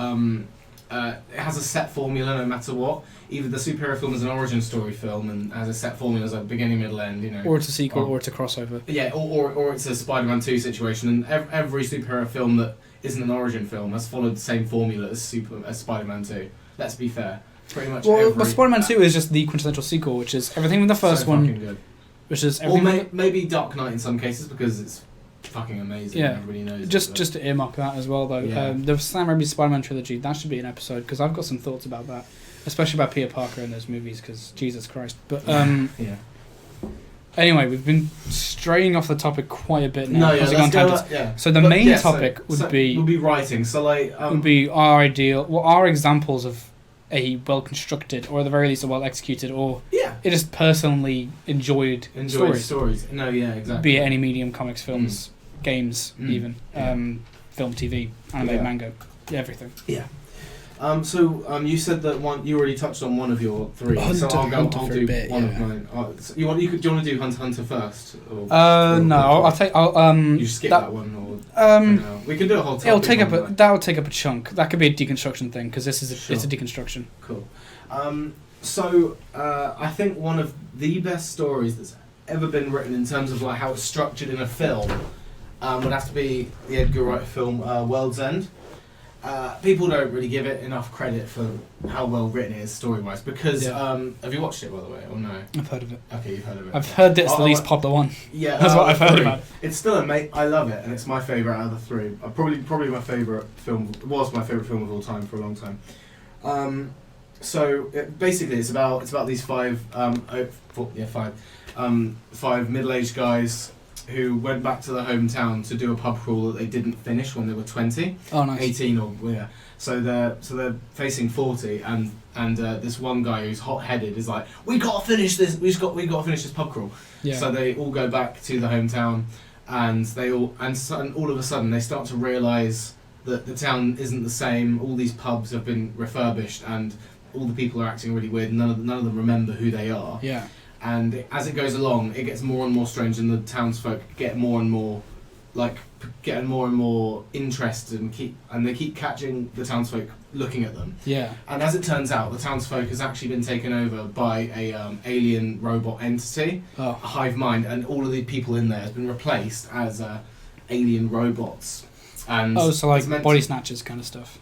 it has a set formula no matter what. Either the superhero film is an origin story film and has a set formula as a beginning, middle, end, or it's a sequel, or it's a crossover. Yeah, or it's a Spider-Man 2 situation, and every superhero film that isn't an origin film has followed the same formula as Spider-Man 2. Let's be fair. Pretty much. But Spider-Man 2 is just the quintessential sequel, which is everything from the first one. Good. Which is everything. Or maybe Dark Knight in some cases because it's fucking amazing. Yeah, everybody knows. Just to earmark that as well, though. Yeah. The Sam Raimi Spider-Man trilogy, that should be an episode because I've got some thoughts about that, especially about Peter Parker in those movies. Because Jesus Christ. But Anyway, we've been straying off the topic quite a bit now. So the main topic would be writing. So would be our examples of a well constructed, or at the very least a well executed, or it just personally enjoyed stories. No, exactly. Be it any medium, comics, films, games, even film, TV, anime, manga, everything. Yeah. You said that you already touched on one of your three. I'll do one of mine. Do you want to do Hunter first? Or I'll you skip that one, or we can do a whole topic. That'll take up a chunk. That could be a deconstruction thing because it's a deconstruction. Cool. I think one of the best stories that's ever been written in terms of like how it's structured in a film would have to be the Edgar Wright film World's End. People don't really give it enough credit for how well written it is story-wise because have you watched it, by the way, or no? I've heard of it. Okay, you've heard of it. I've heard that it's the least popular one. Yeah, that's what I've heard about. It's still I love it, and it's my favourite out of the three. Probably my favourite film. Was my favourite film of all time for a long time. Basically, it's about these five middle-aged guys who went back to their hometown to do a pub crawl that they didn't finish when they were 20. Oh, nice. 18 or So they're facing 40, and this one guy who's hot-headed is like, we gotta finish this. We gotta finish this pub crawl. Yeah. So they all go back to the hometown, and all of a sudden they start to realise that the town isn't the same. All these pubs have been refurbished, and all the people are acting really weird. None of them remember who they are. Yeah. And as it goes along, it gets more and more strange, and the townsfolk get more and more interested, and they keep catching the townsfolk looking at them. Yeah. And as it turns out, the townsfolk has actually been taken over by a alien robot entity, a hive mind, and all of the people in there has been replaced as alien robots. And so like body snatchers kind of stuff.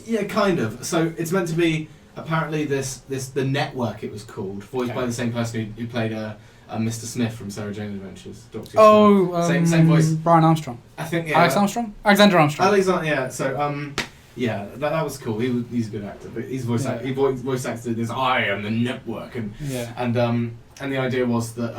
Yeah, kind of. So it's meant to be. Apparently, the network, it was called, voiced by the same person who played Mr. Smith from Sarah Jane's Adventures. Dr. Same voice. Brian Armstrong. I think Alexander Armstrong. Alexander, yeah. So that was cool. He's a good actor, but he's voice acted this. I am the network, and the idea was that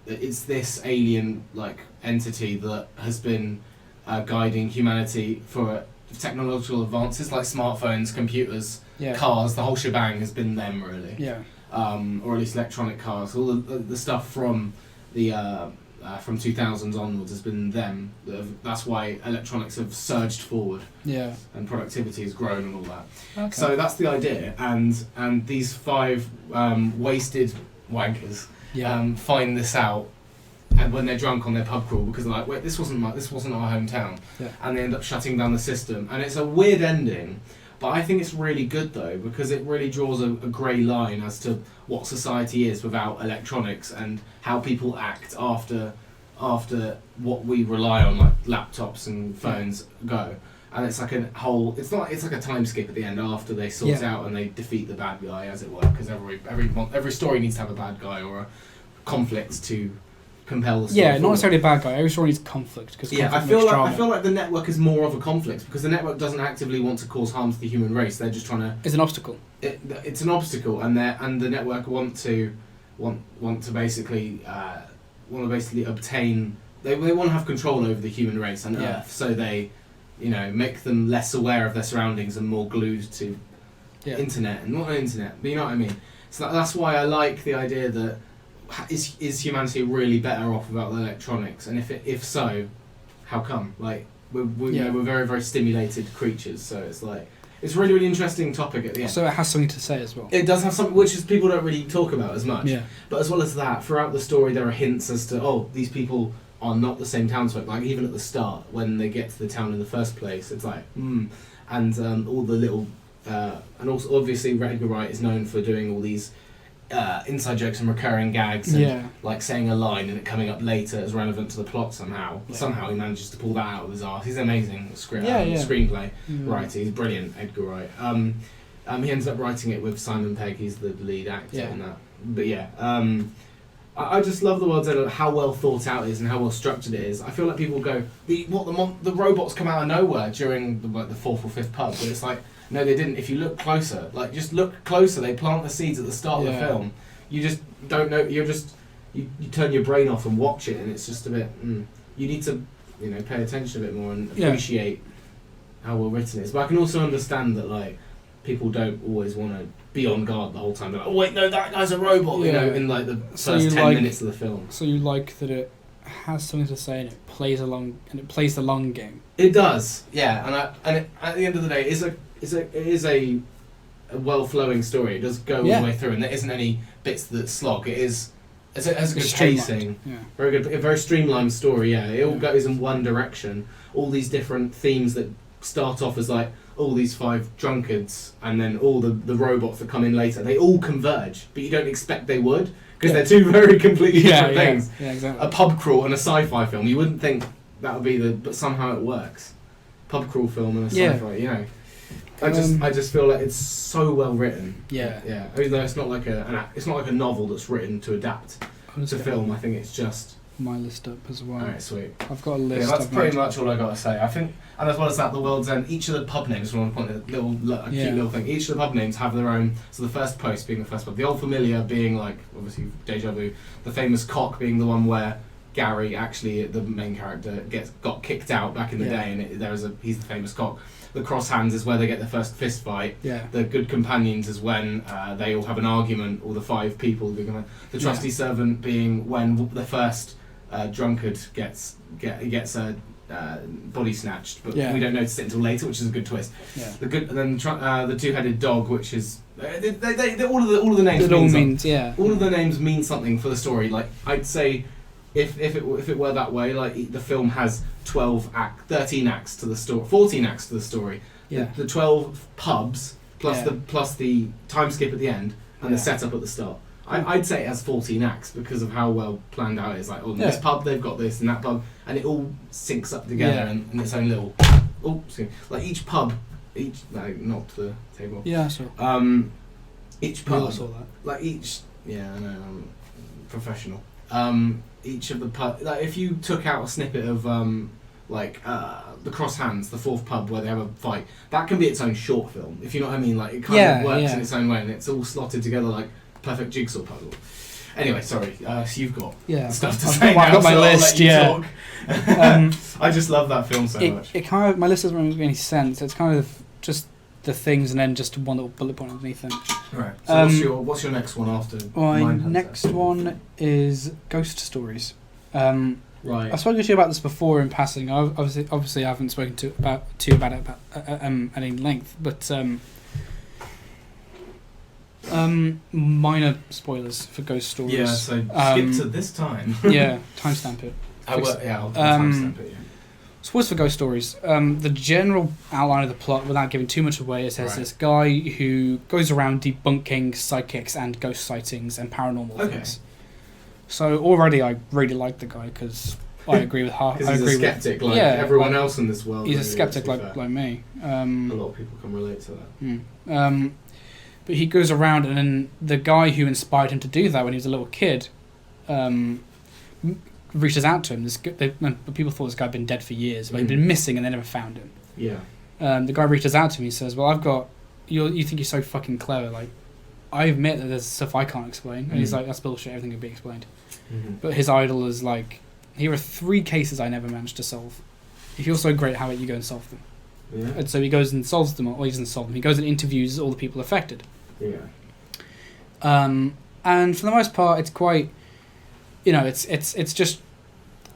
it's this alien like entity that has been guiding humanity for technological advances like smartphones, computers. Yeah. Cars, the whole shebang has been them really. Yeah. or at least electronic cars. All the stuff from the from 2000s onwards has been them. That's why electronics have surged forward. Yeah. And productivity has grown and all that. Okay. So that's the idea, and these 5 wasted wankers find this out, and when they're drunk on their pub crawl, because they're like, wait, this wasn't our hometown, and they end up shutting down the system, and it's a weird ending, but I think it's really good though, because it really draws a grey line as to what society is without electronics and how people act after what we rely on, like laptops and phones, go. And it's like it's like a time skip at the end after they sort out and they defeat the bad guy, as it were, because every story needs to have a bad guy or a conflict to compel the story not forward. necessarily a bad guy. Every story needs conflict, because I feel like the network is more of a conflict, because the network doesn't actively want to cause harm to the human race. They're just trying to. It's an obstacle. It's an obstacle, and the network want to basically obtain. They want to have control over the human race and Earth, so they. Make them less aware of their surroundings and more glued to internet, and not internet, but you know what I mean. So that's why I like the idea that is humanity really better off without the electronics, and if so, how come? Like we're very, very stimulated creatures, so it's like it's a really, really interesting topic at the end. So it has something to say as well. It does have something which is people don't really talk about as much. Yeah. But as well as that, throughout the story there are hints as to these people are not the same townsfolk. Like even at the start, when they get to the town in the first place, it's like, and all the little, and also obviously Edgar Wright is known for doing all these inside jokes and recurring gags, and like saying a line and it coming up later as relevant to the plot somehow. Yeah. Somehow he manages to pull that out of his arse. He's an amazing screenplay writer. He's brilliant, Edgar Wright. He ends up writing it with Simon Pegg. He's the lead actor in that. But I just love the World's End, how well thought out it is and how well structured it is. I feel like people go, the robots come out of nowhere during the 4th or 5th pub, but it's like, no, they didn't. If you look closer, just look closer. They plant the seeds at the start of the film. You just don't know. You turn your brain off and watch it, and it's just a bit. You need to, pay attention a bit more and appreciate how well written it is. But I can also understand that people don't always want to be on guard the whole time. They're like, oh wait, no, that guy's a robot. In the first 10 minutes of the film. So you like that it has something to say and it plays the long game. It does, yeah. And at the end of the day, it is a well flowing story. It does go all the way through, and there isn't any bits that slog. It has a good pacing, very good, a very streamlined story. Yeah, it all goes in one direction. All these different themes that start off as all these 5 drunkards, and then all the robots that come in later, they all converge, but you don't expect they would, because they're 2 very completely different things. Yeah, exactly. A pub crawl and a sci-fi film, you wouldn't think that would be but somehow it works. Pub crawl film and a sci-fi, I just feel like it's so well written. Yeah. Yeah. Even though it's not like a novel that's written to adapt to film. I think it's just my list up as well. Alright, sweet. I've got a list. Yeah, that's pretty much all I got to say. I think, and as well as that, the World's End. Each of the pub names, I want to point a cute little thing. Each of the pub names have their own. So the first post being the first pub, the Old Familiar being obviously Deja Vu, the famous Cock being the one where Gary, actually the main character, got kicked out back in the day, and he's the famous Cock. The Cross Hands is where they get their first fist fight. Yeah. The Good Companions is when they all have an argument, all the 5 people. The Trusty Servant being when the first drunkard gets body snatched, but we don't notice it until later, which is a good twist. Yeah. The Two-Headed Dog, which is they all of the names. All of the names mean something for the story. I'd say. If it were that way, the film has 13 acts to the story, 14 acts to the story. Yeah. The 12 pubs plus the time skip at the end and the setup at the start. I'd say it has 14 acts because of how well planned out it is. This pub they've got this and that pub, and it all syncs up together in its own little. Each pub, not the table. Yeah, sure. Each pub. I saw that. I know, I'm professional. Each of the pub, if you took out a snippet of the Cross Hands, the 4th pub where they have a fight, that can be its own short film, if you know what I mean. It kind of works in its own way, and it's all slotted together like a perfect jigsaw puzzle. Anyway, sorry, so you've got stuff to say now. I've got my list. Talk. I just love that film so much. It kind of, my list doesn't really make any sense. It's kind of just the things and then just one little bullet point underneath them. Right. So what's your next one after? My next one is ghost stories. Right. I've spoken to you about this before in passing. Obviously, I haven't spoken to you about it at any length, but minor spoilers for ghost stories. Yeah. So skip to this time. Yeah, timestamp it. I'll timestamp it. Yeah. Spoilers for ghost stories. The general outline of the plot, without giving too much away, is there's this guy who goes around debunking psychics and ghost sightings and paranormal things. So already I really like the guy because I agree with half. Because he's a skeptic like everyone else in this world. He's a skeptic like me. A lot of people can relate to that. But he goes around, and then the guy who inspired him to do that when he was a little kid reaches out to him. People thought this guy had been dead for years, but he'd been missing and they never found him. Yeah. The guy reaches out to me and says, well, you think you're so fucking clever, like, I admit that there's stuff I can't explain. And he's like, that's bullshit, everything can be explained. But his idol is like, here are 3 cases I never managed to solve. If you're so great, how about you go and solve them? Yeah. And so he goes and solves them, or he doesn't solve them, he goes and interviews all the people affected. Yeah. And for the most part, it's quite, it's just,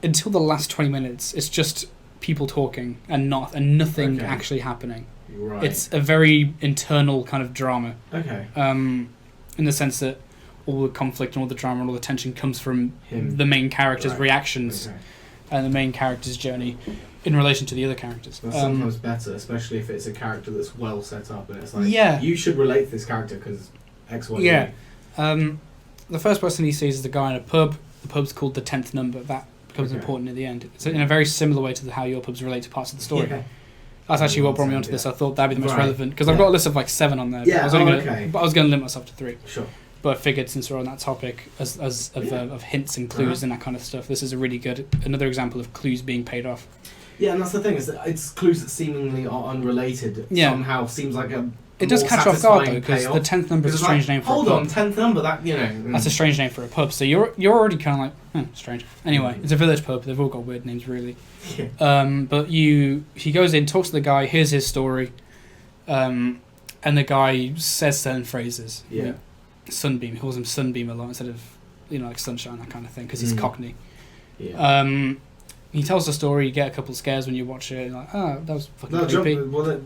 until the last 20 minutes, it's just people talking and nothing actually happening. Right. It's a very internal kind of drama. Okay. In the sense that all the conflict and all the drama and all the tension comes from the main character's reactions and the main character's journey in relation to the other characters. That's sometimes better, especially if it's a character that's well set up and it's like, you should relate to this character because X, Y, Z. Yeah. The first person he sees is the guy in a pub. The pub's called the 10th number. That becomes important at the end. It's in a very similar way to how your pubs relate to parts of the story. Yeah. That's actually what brought me onto this. I thought that'd be the most relevant because I've got a list of like 7 on there. Yeah, but I was going to limit myself to 3. Sure. But I figured since we're on that topic of hints and clues and that kind of stuff, this is another example of clues being paid off. Yeah, and that's the thing, is that it's clues that seemingly are unrelated. Somehow seems like it does catch off guard though, because the 10th number is a strange name for a pub. Hold on, 10th number, that's a strange name for a pub. So you're already kind of like, strange. Anyway, it's a village pub. They've all got weird names, really. Yeah. But he goes in, talks to the guy, hears his story, and the guy says certain phrases. Yeah. Sunbeam. He calls him Sunbeam a lot instead of like sunshine, that kind of thing, because he's Cockney. Yeah. He tells the story. You get a couple of scares when you watch it. Like, that was fucking creepy.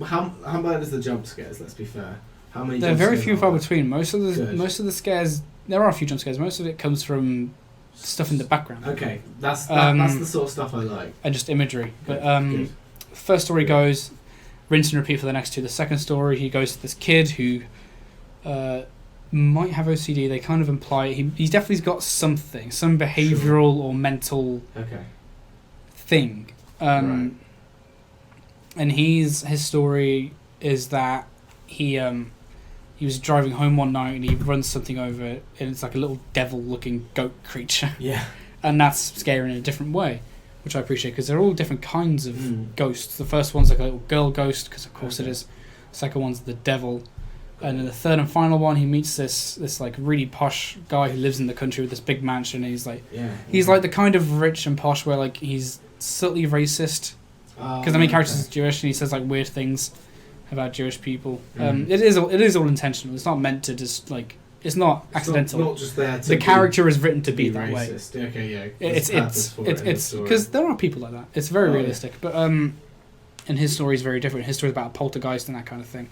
How bad is the jump scares? Let's be fair. How many? They're very few far between. Most of the scares. There are a few jump scares. Most of it comes from stuff in the background. Okay, that's the sort of stuff I like. And just imagery. But first story goes, rinse and repeat for the next 2. The second story, he goes to this kid who might have OCD. They kind of imply he's definitely got some behavioural or mental thing. Right. And his story is that he was driving home one night and he runs something over and it's like a little devil-looking goat creature. Yeah. And that's scary in a different way, which I appreciate because they're all different kinds of ghosts. The first one's like a little girl ghost, because of course it is. The second one's the devil. And in the third and final one, he meets this like really posh guy who lives in the country with this big mansion. And he's like, he's like the kind of rich and posh where like he's subtly racist, because the main character is Jewish and he says like weird things about Jewish people. It is all intentional. It's not meant to just like, it's not accidental. Not just there to the character is written to be that racist. way. Okay, yeah. It's because there are people like that. It's very realistic, but and his story is very different. His story is about a poltergeist and that kind of thing.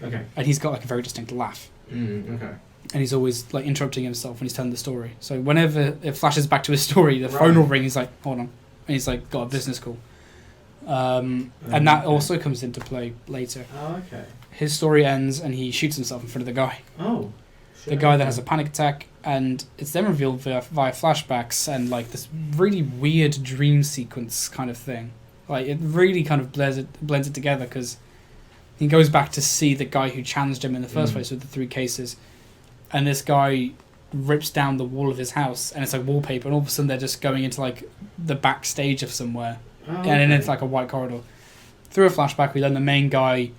Okay. And he's got like a very distinct laugh. Okay. And he's always like interrupting himself when he's telling the story. So whenever it flashes back to his story, the phone will ring. He's like, hold on. And he's like, got a business call. And that also comes into play later. Oh, okay. His story ends and he shoots himself in front of the guy. Oh. Shit. The guy then has a panic attack, and it's then revealed via flashbacks and like this really weird dream sequence kind of thing. Like it really kind of blends it together, because he goes back to see the guy who challenged him in the first place with the 3 cases, and this guy rips down the wall of his house and it's like wallpaper, and all of a sudden they're just going into like the backstage of somewhere. And then it's like a white corridor. Through a flashback we learn the main guy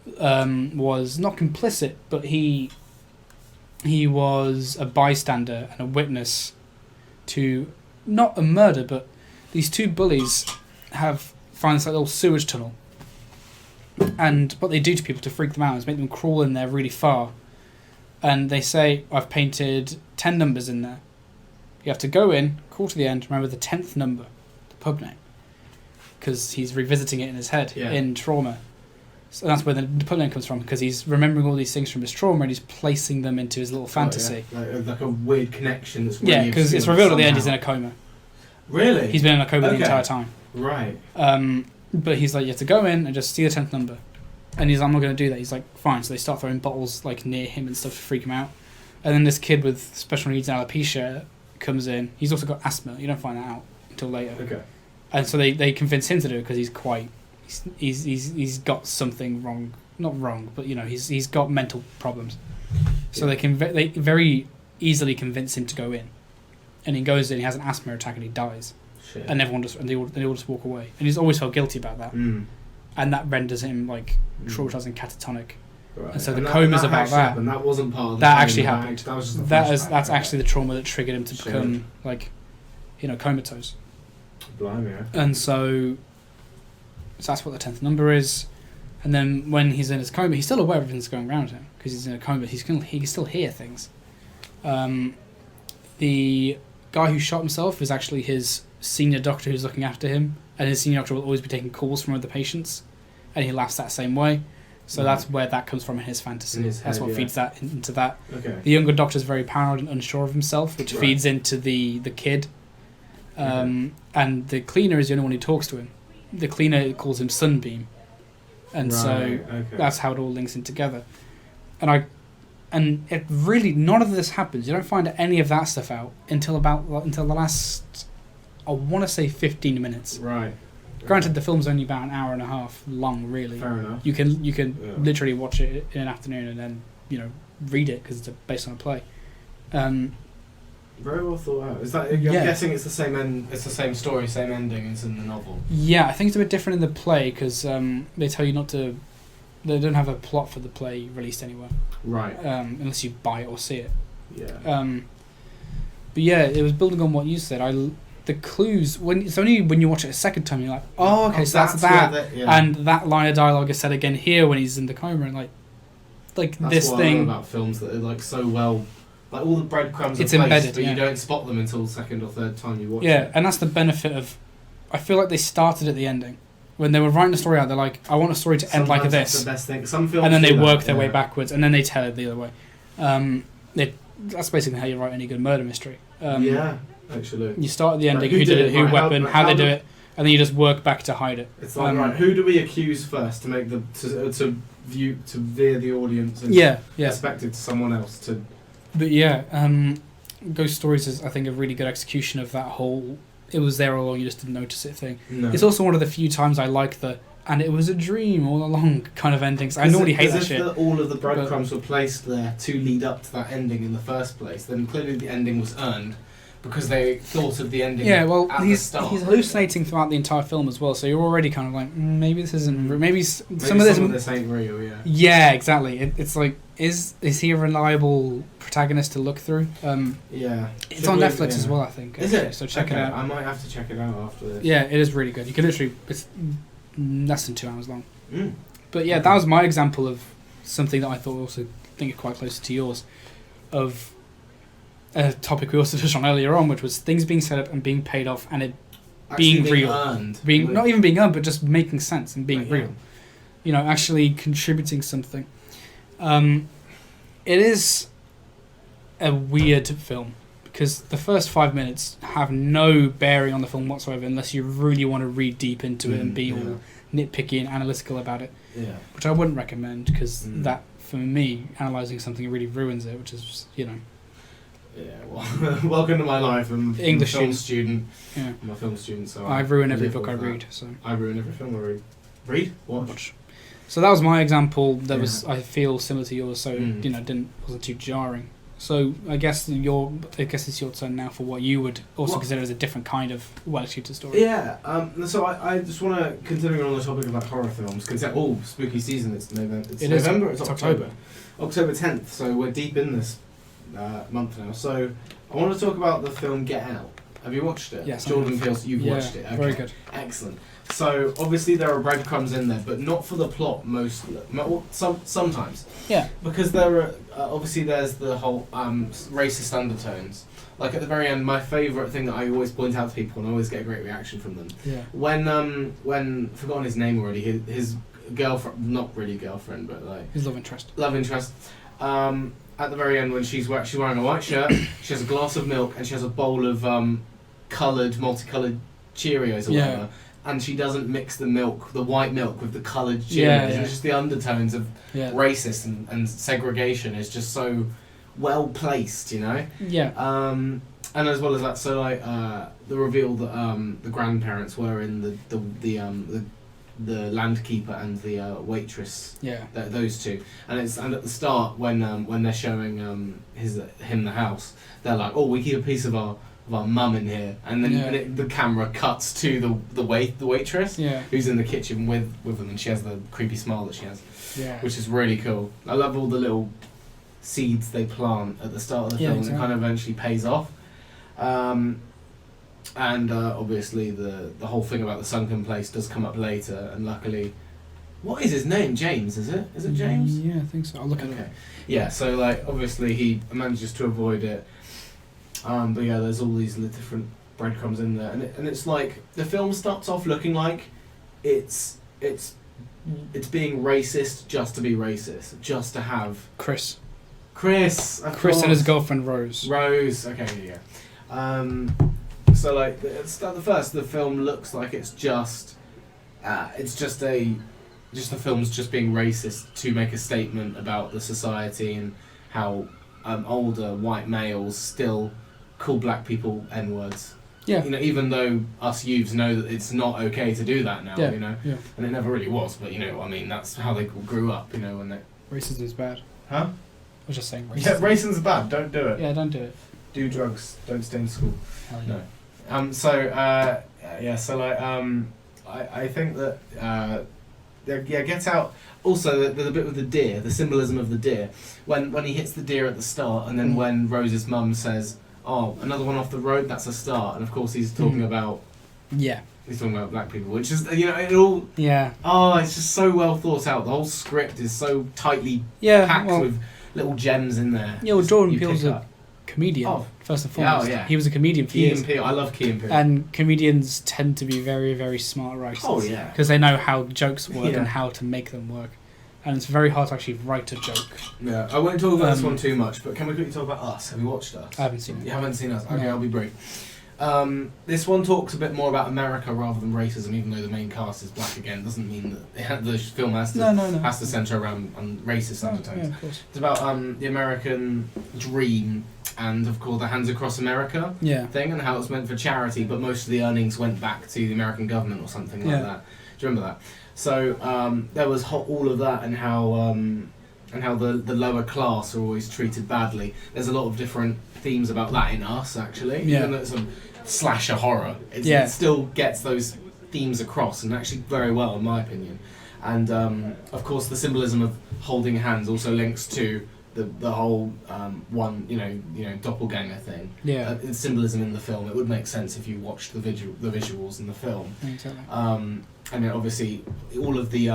was not complicit, but he was a bystander and a witness to not a murder, but these 2 bullies find this like little sewage tunnel And what they do to people to freak them out is make them crawl in there really far. And they say, I've painted 10 numbers in there. You have to go in, crawl to the end, remember the 10th number, the pub name. Because he's revisiting it in his head, in trauma. So that's where the pub name comes from, because he's remembering all these things from his trauma and he's placing them into his little fantasy. Like a weird connection. That's yeah, because it's revealed at the end he's in a coma. Really? He's been in a coma the entire time. Right. But he's like, you have to go in and just see the 10th number. And he's like, I'm not going to do that. He's like, fine. So they start throwing bottles like near him and stuff to freak him out. And then this kid with special needs and alopecia comes in. He's also got asthma. You don't find that out until later. Okay. And so they convince him to do it because he's got something wrong. Not wrong, but he's got mental problems. So they very easily convince him to go in. And he goes in, he has an asthma attack and he dies. Shit. And they all just walk away. And he's always felt guilty about that. And that renders him like traumatized and catatonic. Right. And so the coma's about that. Happened. That wasn't part of the that actually happened. That was just that's actually the trauma that triggered him to become like, comatose. Blimey. And so that's what the 10th number is. And then when he's in his coma, he's still aware of everything's going around him because he's in a coma. He can still hear things. The guy who shot himself is actually his senior doctor who's looking after him, and his senior doctor will always be taking calls from other patients, and he laughs that same way. So that's where that comes from in his fantasy. That's what feeds that into that. Okay. The younger doctor's very paranoid and unsure of himself, which feeds into the kid. And the cleaner is the only one who talks to him. The cleaner calls him Sunbeam, and that's how it all links in together. And it really, none of this happens. You don't find any of that stuff out until the last, I want to say 15 minutes. Right. Granted, the film's only about an hour and a half long, really. Fair enough. You can literally watch it in an afternoon and then read it because it's based on a play. Very well thought out. Is that? I'm guessing it's the same end. It's the same story, same ending as in the novel. Yeah, I think it's a bit different in the play because they tell you not to. They don't have a plot for the play released anywhere. Right. Unless you buy it or see it. Yeah. But yeah, it was building on what you said. The clues it's only when you watch it a second time you're like, oh, okay, so that's that, and that line of dialogue is said again here when he's in the coma, and like that's this what thing. I love about films that are like so well, like all the breadcrumbs are placed, embedded, but you don't spot them until the second or third time you watch it. Yeah, and that's the benefit of. I feel like they started at the ending. When they were writing the story out, they're like, I want a story to end like this. That's the best thing. Some films and then they work their way backwards, and then they tell it the other way. That's basically how you write any good murder mystery. Yeah, actually. You start at the ending, who did it, who weapon, how they do it, and then you just work back to hide it. It's like, right, who do we accuse first to make to veer the audience and perspective to someone else to. But yeah, Ghost Stories is, I think, a really good execution of that whole. It was there all along, you just didn't notice it thing. No. It's also one of the few times I like and it was a dream all along kind of endings. I normally hate that shit. If all of the breadcrumbs were placed there to lead up to that ending in the first place, then clearly the ending was earned because they thought of the ending at the start. He's hallucinating throughout the entire film as well, so you're already kind of like, maybe this isn't... Maybe some of this ain't real, yeah. Yeah, exactly. It's like, is he a reliable protagonist to look through? Yeah. It's on Netflix as well, I think. Is it? So check it out. I might have to check it out after this. Yeah, it is really good. You can literally... It's less than 2 hours long. Mm. But yeah, that was my example of something that I thought also think quite close to yours, of a topic we also touched on earlier on, which was things being set up and being paid off and it being real. Earned. Not even being earned, but just making sense and being real. Actually contributing something. It is a weird film because the first 5 minutes have no bearing on the film whatsoever unless you really want to read deep into it and be all nitpicky and analytical about it. Yeah. Which I wouldn't recommend because that, for me, analysing something really ruins it, which is, Yeah, well, welcome to my life. I'm English a film student. Yeah. I'm a film student, so I ruin every book I read. So I ruin every film I read. Read? Watch. So that was my example. That was, I feel, similar to yours. So wasn't too jarring. So I guess it's your turn now for what you would also consider as a different kind of well-executed story. Yeah. So I just want to, continuing on the topic about horror films, spooky season. It's November. It's October. October 10th. So we're deep in this month now. So I want to talk about the film Get Out. Have you watched it? Yes. Jordan Peele's. You've watched it. Okay. Very good. Excellent. So obviously there are breadcrumbs in there, but not for the plot mostly. Sometimes. Yeah. Because there are obviously there's the whole racist undertones. Like at the very end, my favourite thing that I always point out to people, and I always get a great reaction from them. Yeah. When I've forgotten his name already, his girlfriend, not really girlfriend, but like His love interest. At the very end, when she's wearing a white shirt, she has a glass of milk, and she has a bowl of multicoloured Cheerios or whatever, and she doesn't mix the white milk with the coloured Cheerios. Yeah. It's just the undertones of racist and segregation is just so well placed, you know. Yeah. And as well as that, so like the reveal that the grandparents were in the landkeeper and the waitress. Yeah. Those two, and at the start when they're showing him the house, they're like, oh, we keep a piece of our mum in here, and then the camera cuts to the waitress who's in the kitchen with them, and she has the creepy smile that she has, which is really cool. I love all the little seeds they plant at the start of the film, and it kind of eventually pays off. And obviously the whole thing about the sunken place does come up later, and luckily, what is his name? James, is it? Is it James? Yeah, I think so. I'll look at it. Yeah, so like obviously he manages to avoid it. But yeah, there's all these different breadcrumbs in there, and it's like the film starts off looking like it's being racist just to be racist, just to have Chris and his girlfriend Rose. Okay, yeah. So like the film looks like the film's just being racist to make a statement about the society and how older white males still call black people N-words. Yeah. You know, even though us youths know that it's not okay to do that now, you know. Yeah. And it never really was, but you know, I mean, that's how they grew up, you know, when they... Racism is bad. Huh? I was just saying racism. Yeah, racism's bad, don't do it. Yeah, don't do it. Do drugs, don't stay in school. Hell yeah. No. I think that get out. Also, the bit with the deer, the symbolism of the deer, when he hits the deer at the start, and then when Rose's mum says, "Oh, another one off the road," that's a start, and of course he's talking about. Yeah. He's talking about black people, which is it all. Yeah. Oh, it's just so well thought out. The whole script is so tightly packed with little gems in there. Yeah, well, Jordan Peele's a comedian, first and foremost. Yeah. He was a comedian for years. I love Key and Peele. And comedians tend to be very, very smart writers. Oh, yeah. Because they know how jokes work and how to make them work. And it's very hard to actually write a joke. Yeah, I won't talk about this one too much, but can we quickly talk about Us? Have you watched Us? I haven't seen it. You haven't seen Us? Okay, No. I'll be brief. This one talks a bit more about America rather than racism, even though the main cast is black again. Doesn't mean that the film has to centre around racist undertones. Yeah, of course. It's about the American dream and, of course, the Hands Across America thing, and how it was meant for charity, but most of the earnings went back to the American government or something like that. Do you remember that? So there was all of that, and how the lower class are always treated badly. There's a lot of different themes about that in Us, actually. Even though it's a slasher horror, it still gets those themes across, and actually very well, in my opinion. And of course, the symbolism of holding hands also links to the whole doppelganger thing. Yeah, it's symbolism in the film. It would make sense if you watched the visuals in the film. Exactly. And then obviously all of the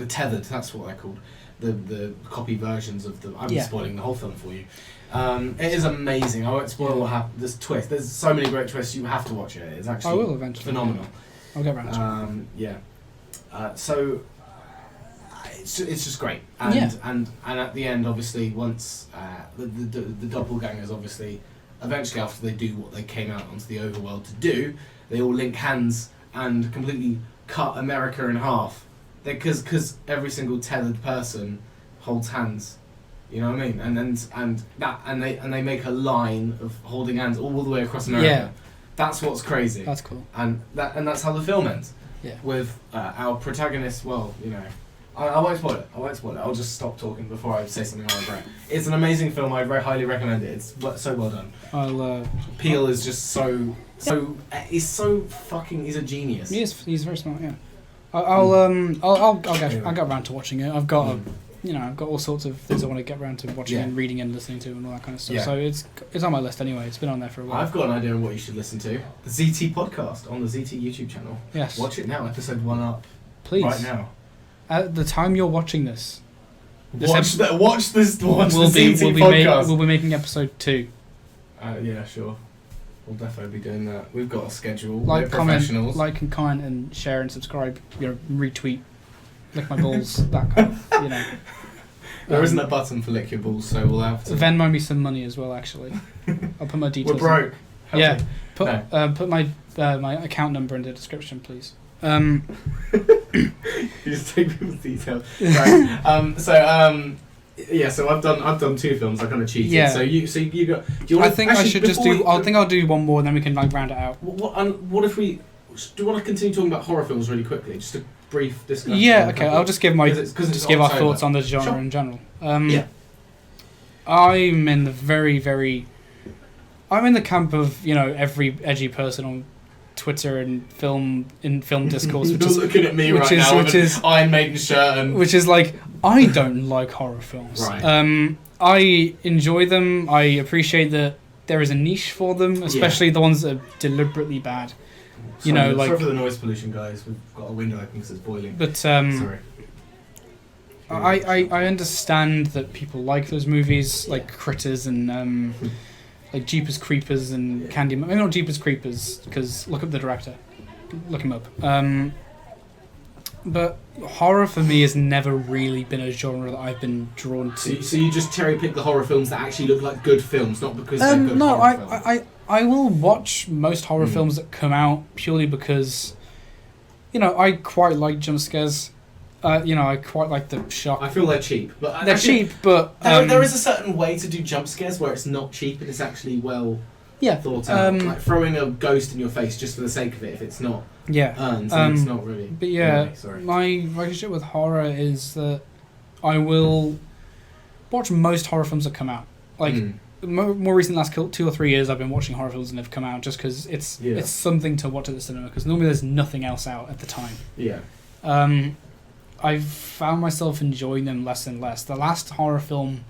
tethered, that's what they're called, the copy versions of the. I'm spoiling the whole film for you. It is amazing. I won't spoil what happens. This twist. There's so many great twists. You have to watch it. It's actually. I will eventually. Phenomenal. I'll get around to it. Yeah. So it's just great. And at the end, obviously, once the doppelgangers, obviously, eventually after they do what they came out onto the overworld to do, they all link hands and completely cut America in half. Because every single tethered person holds hands. You know what I mean? And they make a line of holding hands all the way across America. Yeah. That's what's crazy. That's cool. And that's how the film ends. Yeah. With our protagonist, well, you know, I won't spoil it. I'll just stop talking before I say something I regret. It's an amazing film. I very highly recommend it. It's so well done. Peele is just he's so fucking. He's a genius. He's very smart. Yeah. I'll get around to watching it. I've got I've got all sorts of things I want to get around to watching and reading and listening to and all that kind of stuff. Yeah. So it's on my list anyway. It's been on there for a while. I've got an idea on what you should listen to. The Zea Tea Podcast on the Zea Tea YouTube channel. Yes. Watch it now. Episode 1 up. Please. Right now. At the time you're watching this, Watch the we'll Zea Tea Podcast. we'll be making episode 2. Yeah, sure. We'll definitely be doing that. We've got a schedule. We're Like, comment, professionals. like and comment and share and subscribe. Retweet, lick my balls, that kind of, There isn't a button for lick your balls, so we'll have to. Venmo me some money as well. Actually, I'll put my details. We're broke. In. Yeah, No. put my account number in the description, please. You just take people's details. Right. So I've done 2 films. I kind of cheated. Yeah. So you got. Do you want I think I should just do. I think I'll do one more, and then we can round it out. What if we? Do you want to continue talking about horror films really quickly? Just a brief discussion. Yeah. Okay. I'll just give my Cause it's give our October. thoughts on the genre Sure. in general. Yeah. I'm in the I'm in the camp of every edgy person on Twitter and film discourse, You're looking at me right now with an Iron Maiden shirt and which is like, I don't like horror films. Right. I enjoy them. I appreciate that there is a niche for them, especially the ones that are deliberately bad. Sorry for the noise pollution, guys. We've got a window open because it's boiling. But Sorry. I understand that people like those movies, like Critters and like Jeepers Creepers and Candyman. Maybe not Jeepers Creepers, because look up the director. Look him up. But horror for me has never really been a genre that I've been drawn to. So you just cherry pick the horror films that actually look like good films, not because they're good no, horror films. I will watch most horror films that come out purely because, I quite like jump scares. I quite like the shock. I feel they're cheap, but They're cheap, but there is a certain way to do jump scares where it's not cheap and it's actually well thought out. Like throwing a ghost in your face just for the sake of it. If it's not earned, then it's not really. But yeah, anyway, sorry. my relationship with horror is that I will watch most horror films that come out. Like more recent last 2 or 3 years, I've been watching horror films and they've come out just because it's something to watch at the cinema. Because normally there's nothing else out at the time. Yeah. I've found myself enjoying them less and less. The last horror film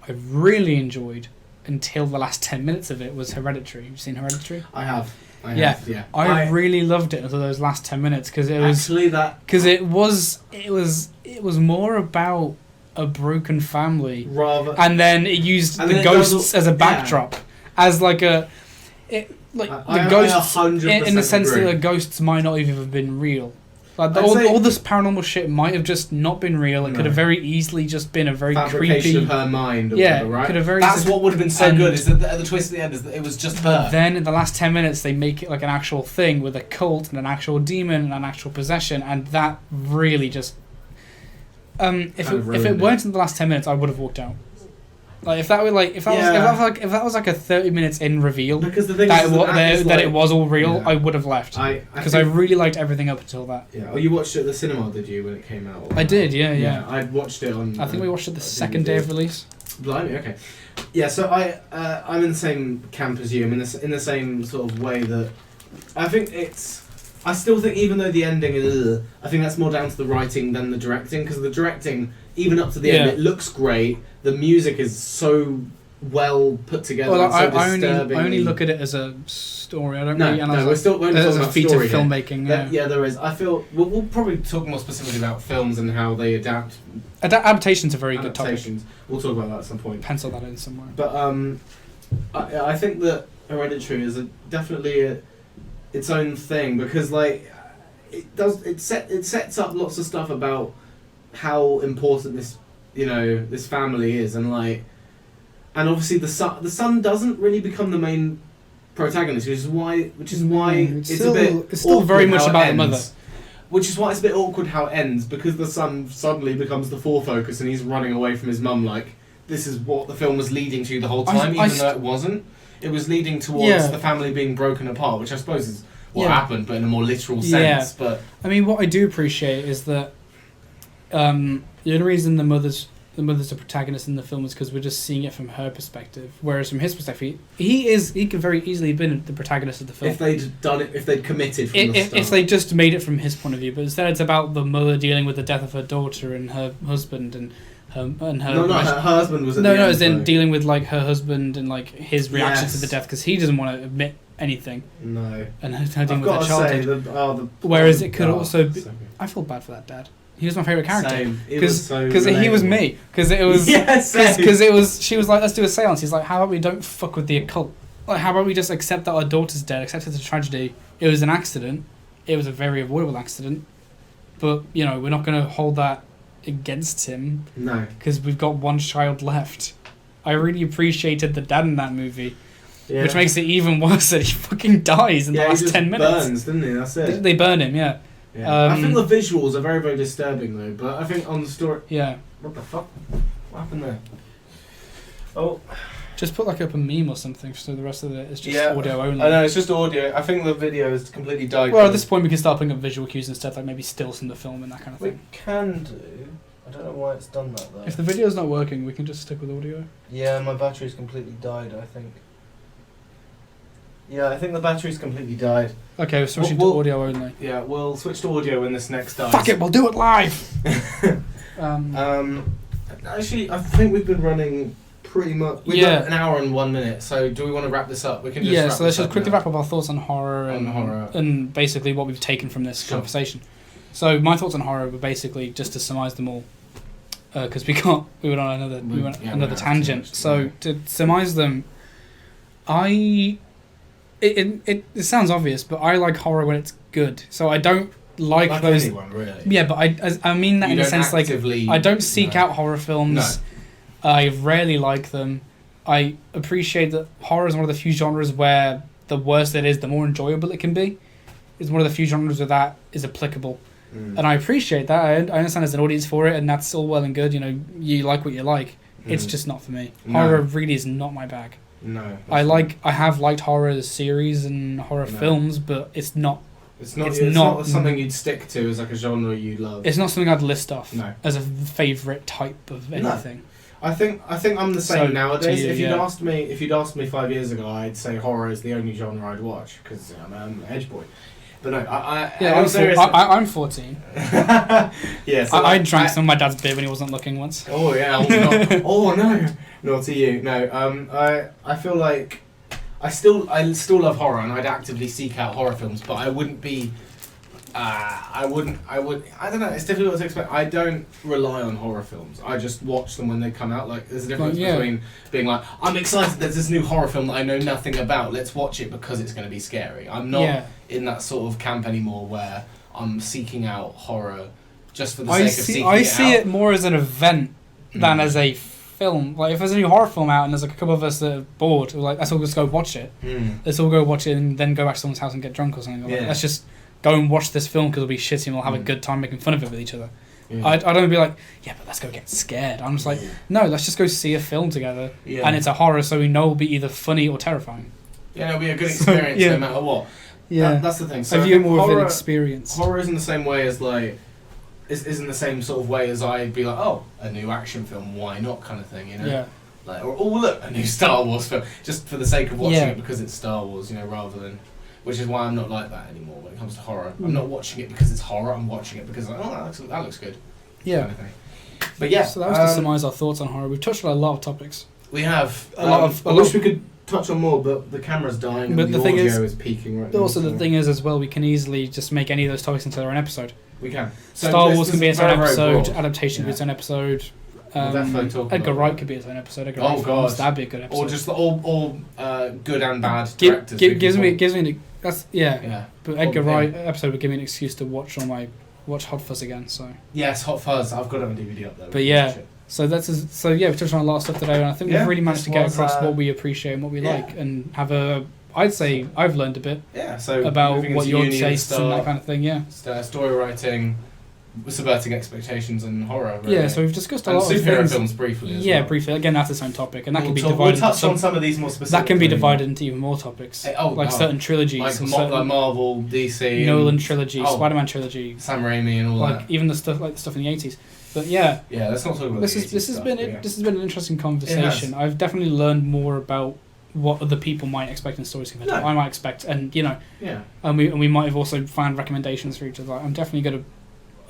I really enjoyed until the last 10 minutes of it was Hereditary. Have you seen Hereditary? I have. I really loved it until those last 10 minutes because it was actually it was more about a broken family rather, and then it used the ghosts as a backdrop, as like a the ghosts in the sense that the ghosts might not have even been real. Like all this paranormal shit might have just not been real. It could have very easily just been a very fabrication creepy of her mind. Or whatever, right? Could have very. That's what would have been so good. Is that the twist at the end is that it was just her. But then in the last 10 minutes, they make it like an actual thing with a cult and an actual demon and an actual possession, and that really just. If it weren't in the last 10 minutes, I would have walked out. Like if that was like a 30 minutes in reveal because the thing that it was all real, I would have left because I really liked everything up until that. Yeah. Oh, you watched it at the cinema, did you, when it came out? I did. Yeah. I watched it on. I think we watched it the second day of release. Blimey, okay. Yeah, so I'm in the same camp as you. I'm in the same sort of way that I think I still think even though the ending is, I think that's more down to the writing than the directing, because the directing, even up to the end, it looks great. The music is so well put together. Well, and so I only look at it as a story. I don't really analyze we're only as talking a about feat of story filmmaking. Yeah, there is. I feel we'll probably talk more specifically about films and how they adapt. Adaptation's a very good topic. We'll talk about that at some point. Pencil that in somewhere. But I think that Hereditary is definitely its own thing, because like it sets up lots of stuff about how important this family is, and obviously the son doesn't really become the main protagonist, which is why it's still very much about the mother. Which is why it's a bit awkward how it ends, because the son suddenly becomes the full focus and he's running away from his mum. Like, this is what the film was leading to the whole time, even though it wasn't. It was leading towards the family being broken apart, which I suppose is what happened, but in a more literal sense. Yeah. But I mean, what I do appreciate is that the only reason the mother's the mother's a protagonist in the film is because we're just seeing it from her perspective. Whereas from his perspective, he could very easily have been the protagonist of the film. If they'd done it, if they'd committed from the start. If they just made it from his point of view, but instead it's about the mother dealing with the death of her daughter and her husband and her. No, her husband was. As in dealing with like her husband and like his reaction to the death because he doesn't want to admit anything. No. And her dealing with her childhood. Whereas it could also be. I feel bad for that dad. He was my favourite character because he was me. Because it was she was like, let's do a seance. He's like, how about we don't fuck with the occult? Like, how about we just accept that our daughter's dead, accept it's a tragedy. It was an accident. It was a very avoidable accident. But you know, we're not going to hold that against him. No. Because we've got one child left. I really appreciated the dad in that movie. Yeah. Which makes it even worse that he fucking dies in the last 10 minutes. Burns, didn't he? That's it. They burn him, yeah. Yeah. I think the visuals are very, very disturbing though, but I think on the story... Yeah. What the fuck? What happened there? Oh. Just put like up a meme or something so the rest of it is just audio only. I know, it's just audio. I think the video is completely died. Well, at this point we can start putting up visual cues instead, like maybe stills from the film and that kind of thing. We can do. I don't know why it's done that though. If the video's not working, we can just stick with audio. Yeah, my battery's completely died, I think. Yeah, I think the battery's completally died. Okay, we're switching to audio only. Yeah, we'll switch to audio when this next dies. Fuck it, we'll do it live! Actually, I think we've been running pretty much... We've got an hour and 1 minute, so do we want to wrap this up? We can just so let's just quickly wrap up our thoughts on horror and basically what we've taken from this conversation. So my thoughts on horror were basically, just to surmise them all, because we went on another tangent. So to surmise them, It sounds obvious, but I like horror when it's good. So I don't like those. Anyone, really. Yeah, but I mean that in a sense like I don't seek out horror films. No. I rarely like them. I appreciate that horror is one of the few genres where the worse it is, the more enjoyable it can be. It's one of the few genres where that is applicable, and I appreciate that. I understand there's an audience for it, and that's all well and good. You know, you like what you like. It's just not for me. Horror really is not my bag. No. I have liked horror series and horror films, but it's not something you'd stick to as like a genre you love. It's not something I'd list off as a favourite type of anything. No. I think I'm the same nowadays. If you'd asked me 5 years ago, I'd say horror is the only genre I'd watch because I'm an edge boy. But no, I'm 14. Yeah, so I drank some of my dad's beer when he wasn't looking once. Oh yeah, oh no, not to you. No, I feel like I still love horror, and I'd actively seek out horror films, but I wouldn't be. I don't know. It's difficult to explain. I don't rely on horror films. I just watch them when they come out. Like, there's a difference between being like, I'm excited. There's this new horror film that I know nothing about. Let's watch it because it's going to be scary. I'm not in that sort of camp anymore where I'm seeking out horror just for the sake of seeking it out. I see it more as an event than as a film. Like, if there's a new horror film out and there's like a couple of us that are bored, we're like, let's all just go watch it. Let's all go watch it and then go back to someone's house and get drunk or something. Like, let's just go and watch this film because it'll be shitty and we'll have a good time making fun of it with each other. I don't be like, yeah, but let's go get scared. I'm just like, no, let's just go see a film together. And it's a horror, so we know it'll be either funny or terrifying. Yeah, it'll be a good experience no matter what. Yeah, that's the thing. So I view it more of an experience. Horror isn't the same way as like, isn't the same sort of way as I'd be like, oh, a new action film, why not, kind of thing, you know? Yeah. Like, or oh look, a new Star Wars film, just for the sake of watching it because it's Star Wars, you know, rather than. Which is why I'm not like that anymore when it comes to horror. I'm not watching it because it's horror. I'm watching it because that looks good. Yeah. Kind of thing. But yeah. So that was to surmise our thoughts on horror. We've touched on a lot of topics. We have I wish we could touch on more, but the camera's dying and the audio is peaking right now. Also, the thing is, as well, we can easily just make any of those topics into their own episode. We can. So Star Wars can be its own episode. Adaptation can be its own episode. Edgar Wright could be its own episode. That'd be a good episode. Or just all good and bad directors. Gives me But Edgar Wright episode would give me an excuse to watch Hot Fuzz again. So yes, Hot Fuzz. I've got it on DVD up there. But yeah, so we've touched on a lot of stuff today, and I think we've really managed to get across what we appreciate and what we like, and have a. I'd say I've learned a bit. Yeah. So about what your tastes and that kind of thing. Yeah. Storywriting. Subverting Expectations and horror. Really. Yeah, so we've discussed a and lot of superhero things. films briefly as Yeah, well. briefly. Again, that's its own topic, and that can be We'll divided. touch on some of these more specifically. That can be divided into even more topics, certain trilogies, like certain Marvel, DC, Nolan trilogy, Oh. Spider-Man trilogy, Sam Raimi, and all like that. even the stuff in the 80s. But yeah, Let's not talk about this the has 80s been stuff, yeah. this has been an interesting conversation. I've definitely learned more about what other people might expect in stories compared to what I might expect, and Yeah. and we might have also found recommendations for each other. I'm definitely going to.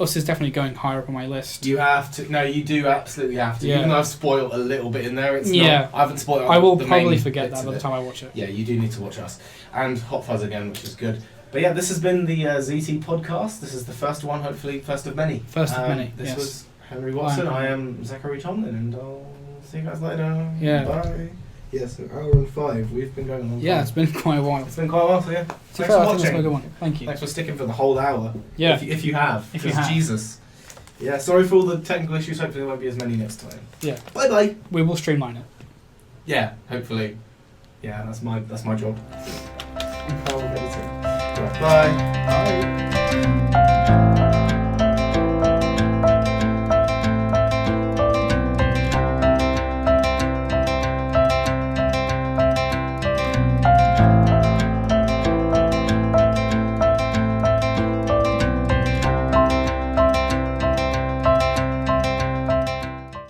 Us is definitely going higher up on my list. You have to. No, you do absolutely have to. Yeah. Even though I've spoiled a little bit in there, it's Yeah. not. I haven't spoiled. I will the probably main forget bits that of by the it. time I watch it. Yeah, you do need to watch us and Hot Fuzz again, which is good. But yeah, this has been the Zea Tea Podcast. This is the first one, hopefully first of many. First of many. This yes. was Henry Watson. I am Zachary Tomlin, and I'll see you guys later. Yeah. Bye. Yes, an hour and 5. We've been going on. Yeah, it's been quite a while. It's been quite a while. So yeah. To be Thanks fair, for I think that's watching. a good one. Thank you. Thanks for sticking for the whole hour. Yeah. If you have. If you Because have. Jesus. Yeah, sorry for all the technical issues. Hopefully there won't be as many next time. Yeah. Bye bye. We will streamline it. Yeah, hopefully. Yeah, that's my job. Right, bye. Bye.